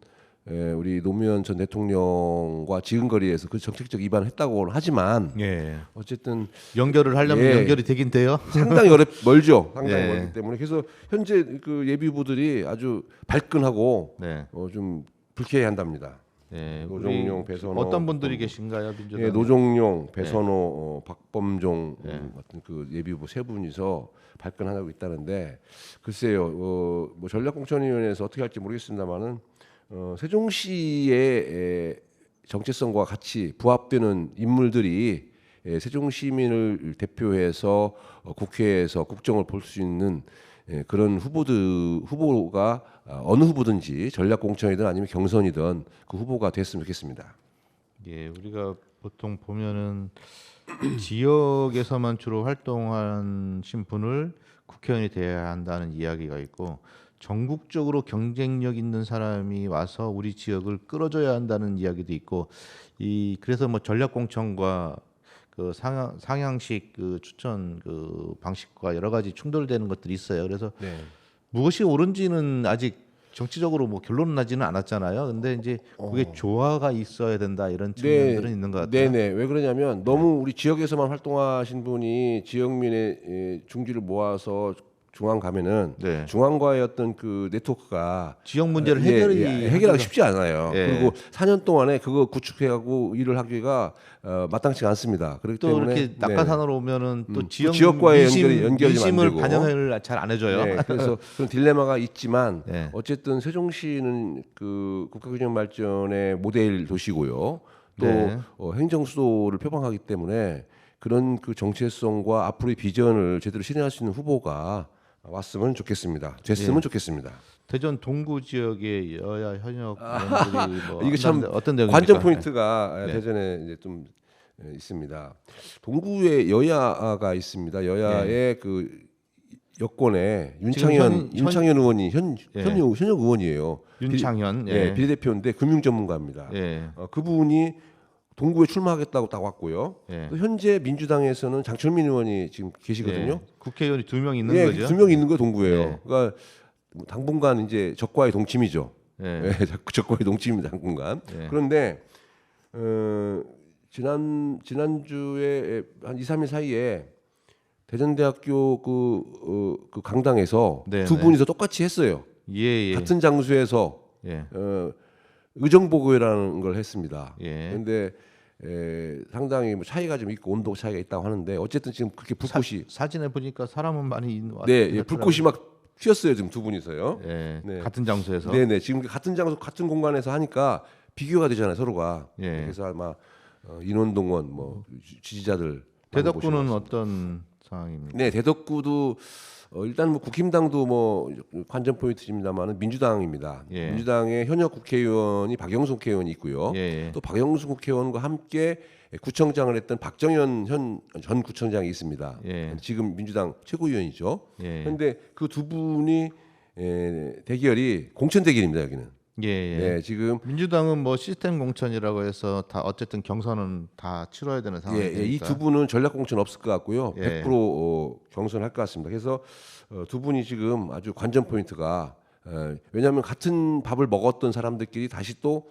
우리 노무현 전 대통령과 지근거리에서 그 정책적 위반을 했다고 하지만 예. 어쨌든 연결을 하려면 예. 연결이 되긴 돼요. 상당히 멀죠. 상당히 예. 멀기 때문에 그래서 현재 그 예비 후보들이 아주 발끈하고 네. 좀 불쾌해한답니다. 예. 노종용, 우리 배선호, 어떤 분들이 계신가요, 민주당? 예, 노종용, 배선호, 박범종 네. 같은 그 예비 후보 세 분이서 발끈하고 있다는데 글쎄요, 뭐 전략공천위원회에서 어떻게 할지 모르겠습니다만은 세종시의 정체성과 같이 부합되는 인물들이 세종 시민을 대표해서 국회에서 국정을 볼 수 있는 그런 후보가 어느 후보든지 전략공천이든 아니면 경선이든 그 후보가 됐으면 좋겠습니다. 예, 우리가 보통 보면은 지역에서만 주로 활동하신 분을 국회의원이 돼야 한다는 이야기가 있고 전국적으로 경쟁력 있는 사람이 와서 우리 지역을 끌어줘야 한다는 이야기도 있고 그래서 뭐 전략공천과 그 상향식 그 추천 그 방식과 여러 가지 충돌되는 것들이 있어요. 그래서 네. 무엇이 옳은지는 아직 정치적으로 뭐 결론은 나지는 않았잖아요. 근데 이제 그게 조화가 있어야 된다 이런 측면들은 있는 것 같아요. 네네. 왜 그러냐면 너무 우리 지역에서만 활동하신 분이 지역민의 중지를 모아서 중앙 가면은 네. 중앙과의 어떤 그 네트워크가 지역 문제를 해결하기 쉽지 않아요. 예. 그리고 4년 동안에 그거 구축해가고 일을 하기가 마땅치가 않습니다. 그렇기 또 때문에 이렇게 낙하산으로 오면은 또 그 지역 지역과의 연결이 안 민심을 되고. 반영을 잘 안 해줘요. 네, 그래서 그런 딜레마가 있지만 네. 어쨌든 세종시는 그 국가균형 발전의 모델 도시고요. 또 네. 행정 수도를 표방하기 때문에 그런 그 정체성과 앞으로의 비전을 제대로 실현할 수 있는 후보가 왔으면 좋겠습니다. 됐으면 좋겠습니다. 대전 동구 지역의 여야 현역 의원들이 뭐 이게 참 어떤 내용입니까? 관전 포인트가 네. 대전에 이제 좀 있습니다. 동구에 여야가 있습니다. 여야의 그 여권에 윤창현 의원이 현역 의원이에요. 윤창현 예, 비례대표인데 금융 전문가입니다. 예. 그분이 동구에 출마하겠다고 딱 왔고요. 예. 또 현재 민주당에서는 장철민 의원이 지금 계시거든요. 예. 국회의원이 2명 있는 예, 거죠. 2명 있는 거 동구예요. 예. 그러니까 당분간 이제 적과의 동침이죠. 예. 예, 적과의 동침입니다. 당분간. 예. 그런데 지난주에 한 2, 3일 사이에 대전대학교 그 강당에서 네, 두 네. 분이서 똑같이 했어요. 예. 같은 장소에서 예. 의정보고회라는 걸 했습니다. 예. 그런데 상당히 뭐 차이가 좀 있고 온도 차이가 있다고 하는데 어쨌든 지금 그렇게 불꽃이 사진에 보니까 사람은 많이 있는 것 네, 같더라고요. 불꽃이 막 튀었어요 지금 두 분이서요. 예. 네. 같은 장소에서. 네네 지금 같은 장소 같은 공간에서 하니까 비교가 되잖아요 서로가. 예. 그래서 아마 인원동원 뭐 지지자들 대덕구는 많이 어떤 상황입니까? 네 대덕구도 일단 뭐 국힘당도 뭐 관전 포인트입니다만은 민주당입니다. 예. 민주당의 현역 국회의원이 박영수 국회의원이 있고요. 예. 또 박영수 국회의원과 함께 구청장을 했던 박정현 전 구청장이 있습니다. 예. 지금 민주당 최고위원이죠. 예. 그런데 그 두 분이 대결이 공천 대결입니다 여기는. 예. 네, 지금 민주당은 뭐 시스템 공천이라고 해서 다 어쨌든 경선은 다 치러야 되는 상황이니까. 이 두 분은 전략 공천 없을 것 같고요. 예. 100% 경선할 것 같습니다. 그래서 두 분이 지금 아주 관전 포인트가 왜냐하면 같은 밥을 먹었던 사람들끼리 다시 또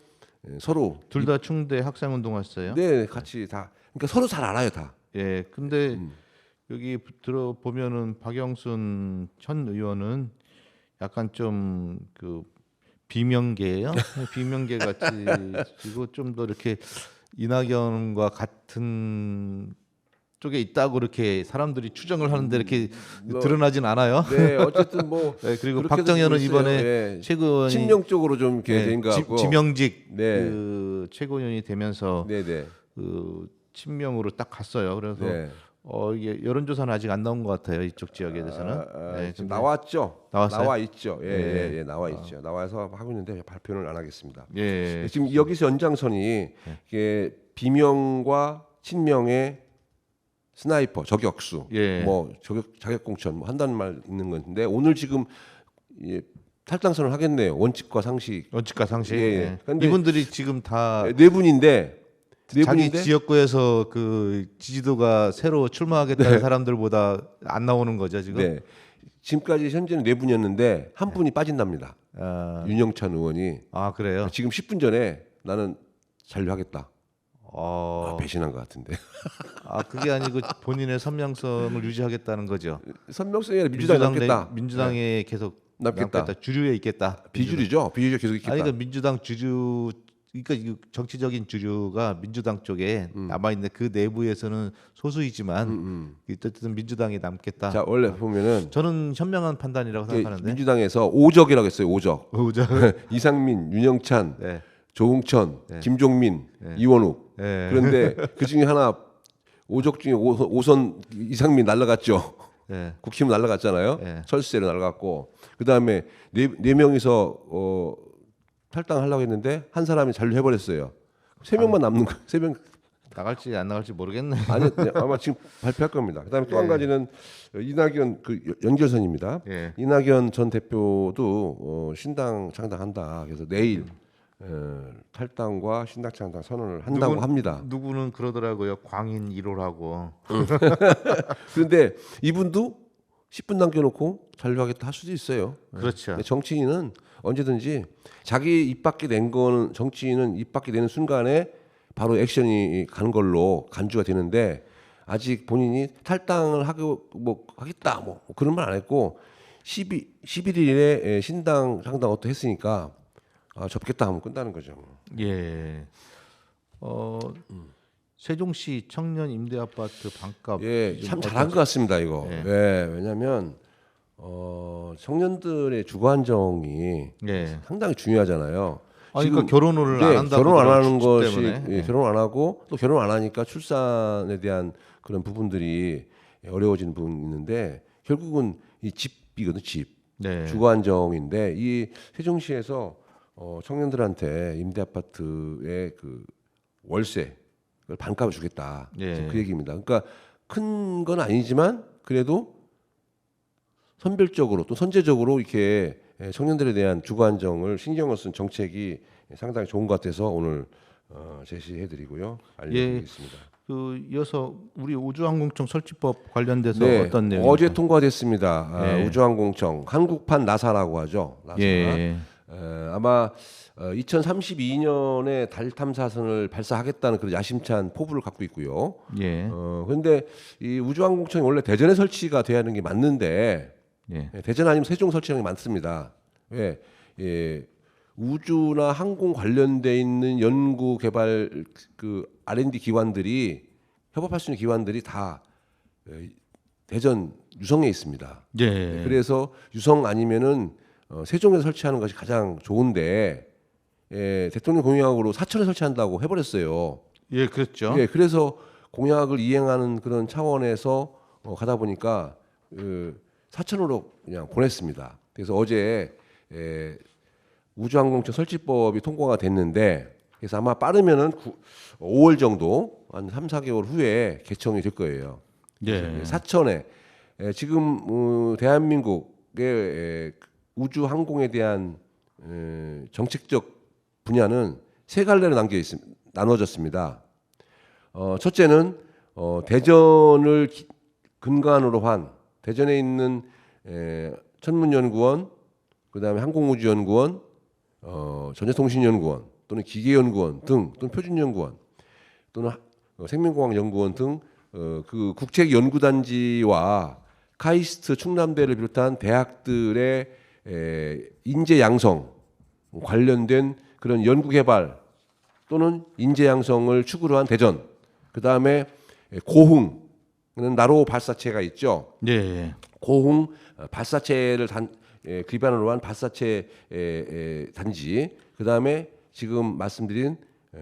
서로 둘 다 충대 학생 운동하셨어요? 네 같이 다 그러니까 서로 잘 알아요 다. 예. 근데 여기 들어 보면은 박영순 현 의원은 약간 좀 그 비명계예요. 비명계 같이 그리고 좀 더 이렇게 이낙연과 같은 쪽에 있다고 이렇게 사람들이 추정을 하는데 이렇게 드러나진 않아요. 네 어쨌든 뭐 네, 그리고 그렇게도 박정현은 있어요. 이번에 네. 최고위원이 친명적으로 좀 이렇게 된 것 같고. 지명직 네. 그 최고위원이 되면서 네네. 그 친명으로 딱 갔어요. 그래서 네. 이게 여론조사는 아직 안 나온 것 같아요. 이쪽 지역에 대해서는. 네, 지금 근데 나왔죠. 나왔어요? 나와 있죠. 예, 예. 예, 나와 있죠. 나와서 하고 있는데 발표는 안 하겠습니다. 예. 지금 여기서 연장선이 이게 비명과 친명의 스나이퍼, 저격수, 예. 뭐 자격 공천 뭐 한다는 말 있는 건데 오늘 지금 탈당선을 하겠네요. 원칙과 상식. 원칙과 상식. 예, 예. 예. 근데 이분들이 지금 다 네 분인데 네 자기 분인데 지역구에서 그 지지도가 새로 출마하겠다는 사람들보다 안 나오는 거죠 지금. 네. 지금까지 현재는 네 분이었는데 한 분이 빠진답니다. 아, 윤영찬 의원이 그래요. 지금 10분 전에 나는 잔류하겠다. 어, 배신한 것 같은데. 그게 아니고 본인의 선명성을 유지하겠다는 거죠. 선명성이 아니라 민주당이 남겠다. 민주당에 계속 남겠다. 주류에 있겠다. 비주류죠. 비주류 계속 있겠다. 아니 그 민주당 주류 그러니까 이 정치적인 주류가 민주당 쪽에 남아 있는 그 내부에서는 소수이지만 어쨌든 민주당이 남겠다. 자 원래 보면은 저는 현명한 판단이라고 생각하는데. 민주당에서 오적이라고 했어요. 오적. 오적. 이상민, 윤영찬, 네. 조홍천, 김종민, 이원욱. 네. 그런데 그 중에 하나 오적 중에 오선 이상민 날라갔죠. 네. 국힘 날라갔잖아요. 네. 철수세로 날라갔고 그 다음에 네 명이서 탈당하려고 했는데 한 사람이 잔류해버렸어요. 3명만 남는 거. 3명 나갈지 안 나갈지 모르겠네. 아니 아마 지금 발표할 겁니다. 그다음에 또 한 가지는 이낙연 그 연결선입니다. 예. 이낙연 전 대표도 신당 창당한다. 그래서 내일 탈당과 신당 창당 선언을 한다고 합니다. 누구는 그러더라고요. 광인 1호라고. 그런데 이분도 10분 남겨놓고 잔류하겠다 할 수도 있어요. 그렇죠. 근데 정치인은 언제든지 자기 입 밖에 낸 거는 정치인은 입 밖에 내는 순간에 바로 액션이 가는 걸로 간주가 되는데 아직 본인이 탈당을 하겠다 뭐 그런 말 안 했고 11일에 신당 창당부터 했으니까 접겠다 하면 끝나는 거죠. 예. 세종시 청년 임대 아파트 반값. 예, 좀 참 잘한 것 같습니다 이거. 예. 예, 왜냐하면 청년들의 주거 안정이 예. 상당히 중요하잖아요. 그러니까 결혼을 안 한다고 결혼 안 하는 주식 것이 때문에. 결혼 안 하고 또 결혼 안 하니까 출산에 대한 그런 부분들이 어려워지는 부분이 있는데 결국은 이 집이거든 집 네. 주거 안정인데 이 세종시에서 청년들한테 임대 아파트의 그 월세 반값을 주겠다 예. 그 얘기입니다. 그러니까 큰 건 아니지만 그래도 선별적으로 또 선제적으로 이렇게 청년들에 대한 주거 안정을 신경을 쓴 정책이 상당히 좋은 것 같아서 오늘 제시해드리고요 알려드리겠습니다. 이어서 우리 우주항공청 설치법 관련돼서 네, 어떤 내용? 어제 통과됐습니다. 예. 우주항공청 한국판 나사라고 하죠. 나사. 예. 아마 2032년에 달 탐사선을 발사하겠다는 그런 야심찬 포부를 갖고 있고요. 예. 그런데 이 우주항공청이 원래 대전에 설치가 돼야 하는 게 맞는데 예. 대전 아니면 세종 설치하는 게 많습니다. 왜? 예. 우주나 항공 관련돼 있는 연구 개발 그 R&D 기관들이 협업할 수 있는 기관들이 다 대전 유성에 있습니다. 예. 그래서 유성 아니면은 세종에 설치하는 것이 가장 좋은데 대통령 공약으로 사천에 설치한다고 해버렸어요. 예, 그렇죠. 예, 그래서 공약을 이행하는 그런 차원에서 가다 보니까 사천으로 그냥 보냈습니다. 그래서 어제 우주항공청 설치법이 통과가 됐는데 그래서 아마 빠르면은 5월 정도 한 3, 4개월 후에 개청이 될 거예요. 예. 사천에 지금 대한민국의 우주 항공에 대한 정책적 분야는 세 갈래로 나눠졌습니다. 첫째는 대전을 근간으로 한 대전에 있는 천문연구원, 그다음에 항공우주연구원, 전자통신연구원 또는 기계연구원 등 또는 표준연구원 또는 생명공학연구원 등 그 국책연구단지와 카이스트 충남대를 비롯한 대학들의 인재 양성 관련된 그런 연구 개발 또는 인재 양성을 축으로 한 대전. 그다음에 고흥은 나로 발사체가 있죠. 예. 고흥 발사체를 기반으로 한 발사체 단지. 그다음에 지금 말씀드린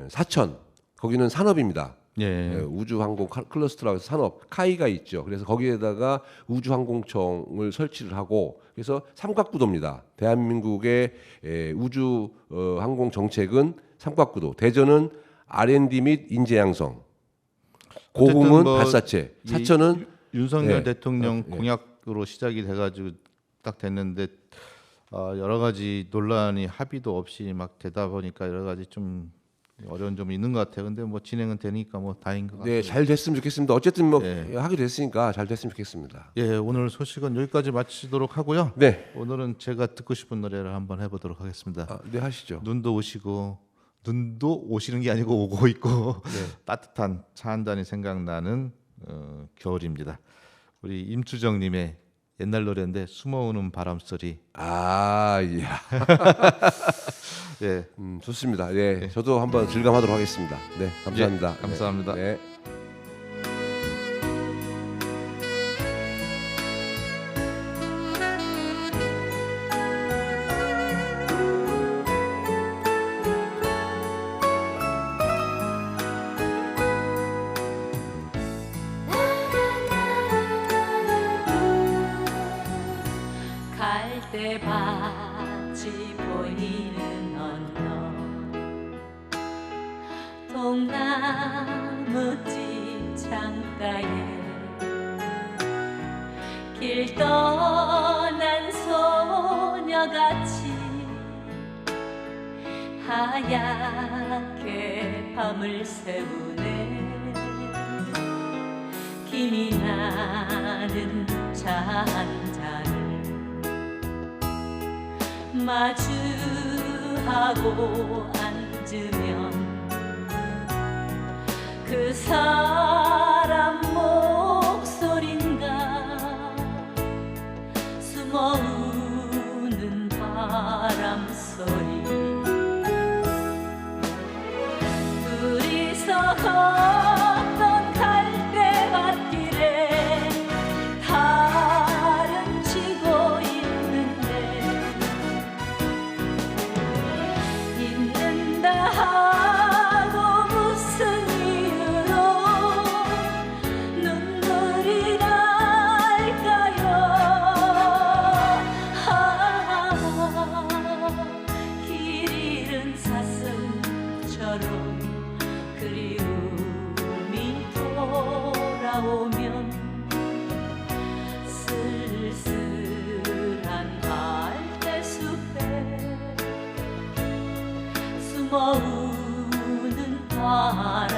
사천 거기는 산업입니다. 예. 우주항공 클러스터라고 해서 산업 카이가 있죠. 그래서 거기에다가 우주항공청을 설치를 하고 그래서 삼각구도입니다. 대한민국의 우주항공 정책은 삼각구도. 대전은 R&D 및 인재 양성. 고궁은 어쨌든 뭐 발사체. 이 사천은 윤석열 예. 대통령 공약으로 시작이 돼가지고 딱 됐는데 여러 가지 논란이 합의도 없이 막 되다 보니까 여러 가지 좀 어려운 점이 있는 것 같아요. 근데 뭐 진행은 되니까 뭐 다행인 것 같아요. 네, 잘 됐으면 좋겠습니다. 어쨌든 뭐 예. 하게 됐으니까 잘 됐으면 좋겠습니다. 예, 오늘 소식은 여기까지 마치도록 하고요. 네, 오늘은 제가 듣고 싶은 노래를 한번 해보도록 하겠습니다. 네 하시죠. 눈도 오시는 게 아니고 오고 있고 따뜻한 차 한 잔이 생각나는 겨울입니다. 우리 임수정님의 옛날 노래인데 숨어오는 바람 소리. 아, 예. 예, 좋습니다. 예, 저도 한번 즐감하도록 하겠습니다. 네, 감사합니다. 예, 감사합니다. 네. 갈대밭이 보이는 언덕 동나무집 창가에 길 떠난 소녀같이 하얗게 밤을 새우네 김이 나는 차 한 잔을 마주하고 앉으면 그 사람 목소린가 숨어우는 바람 소리 둘이서 걷던 갈대밭길에 달은 지고 있는다 하고 무슨 이유로 눈물이 날까요 길 잃은 사슴처럼 그리움이 돌아오면 쓸쓸한 갈대숲에 숨어우는 바람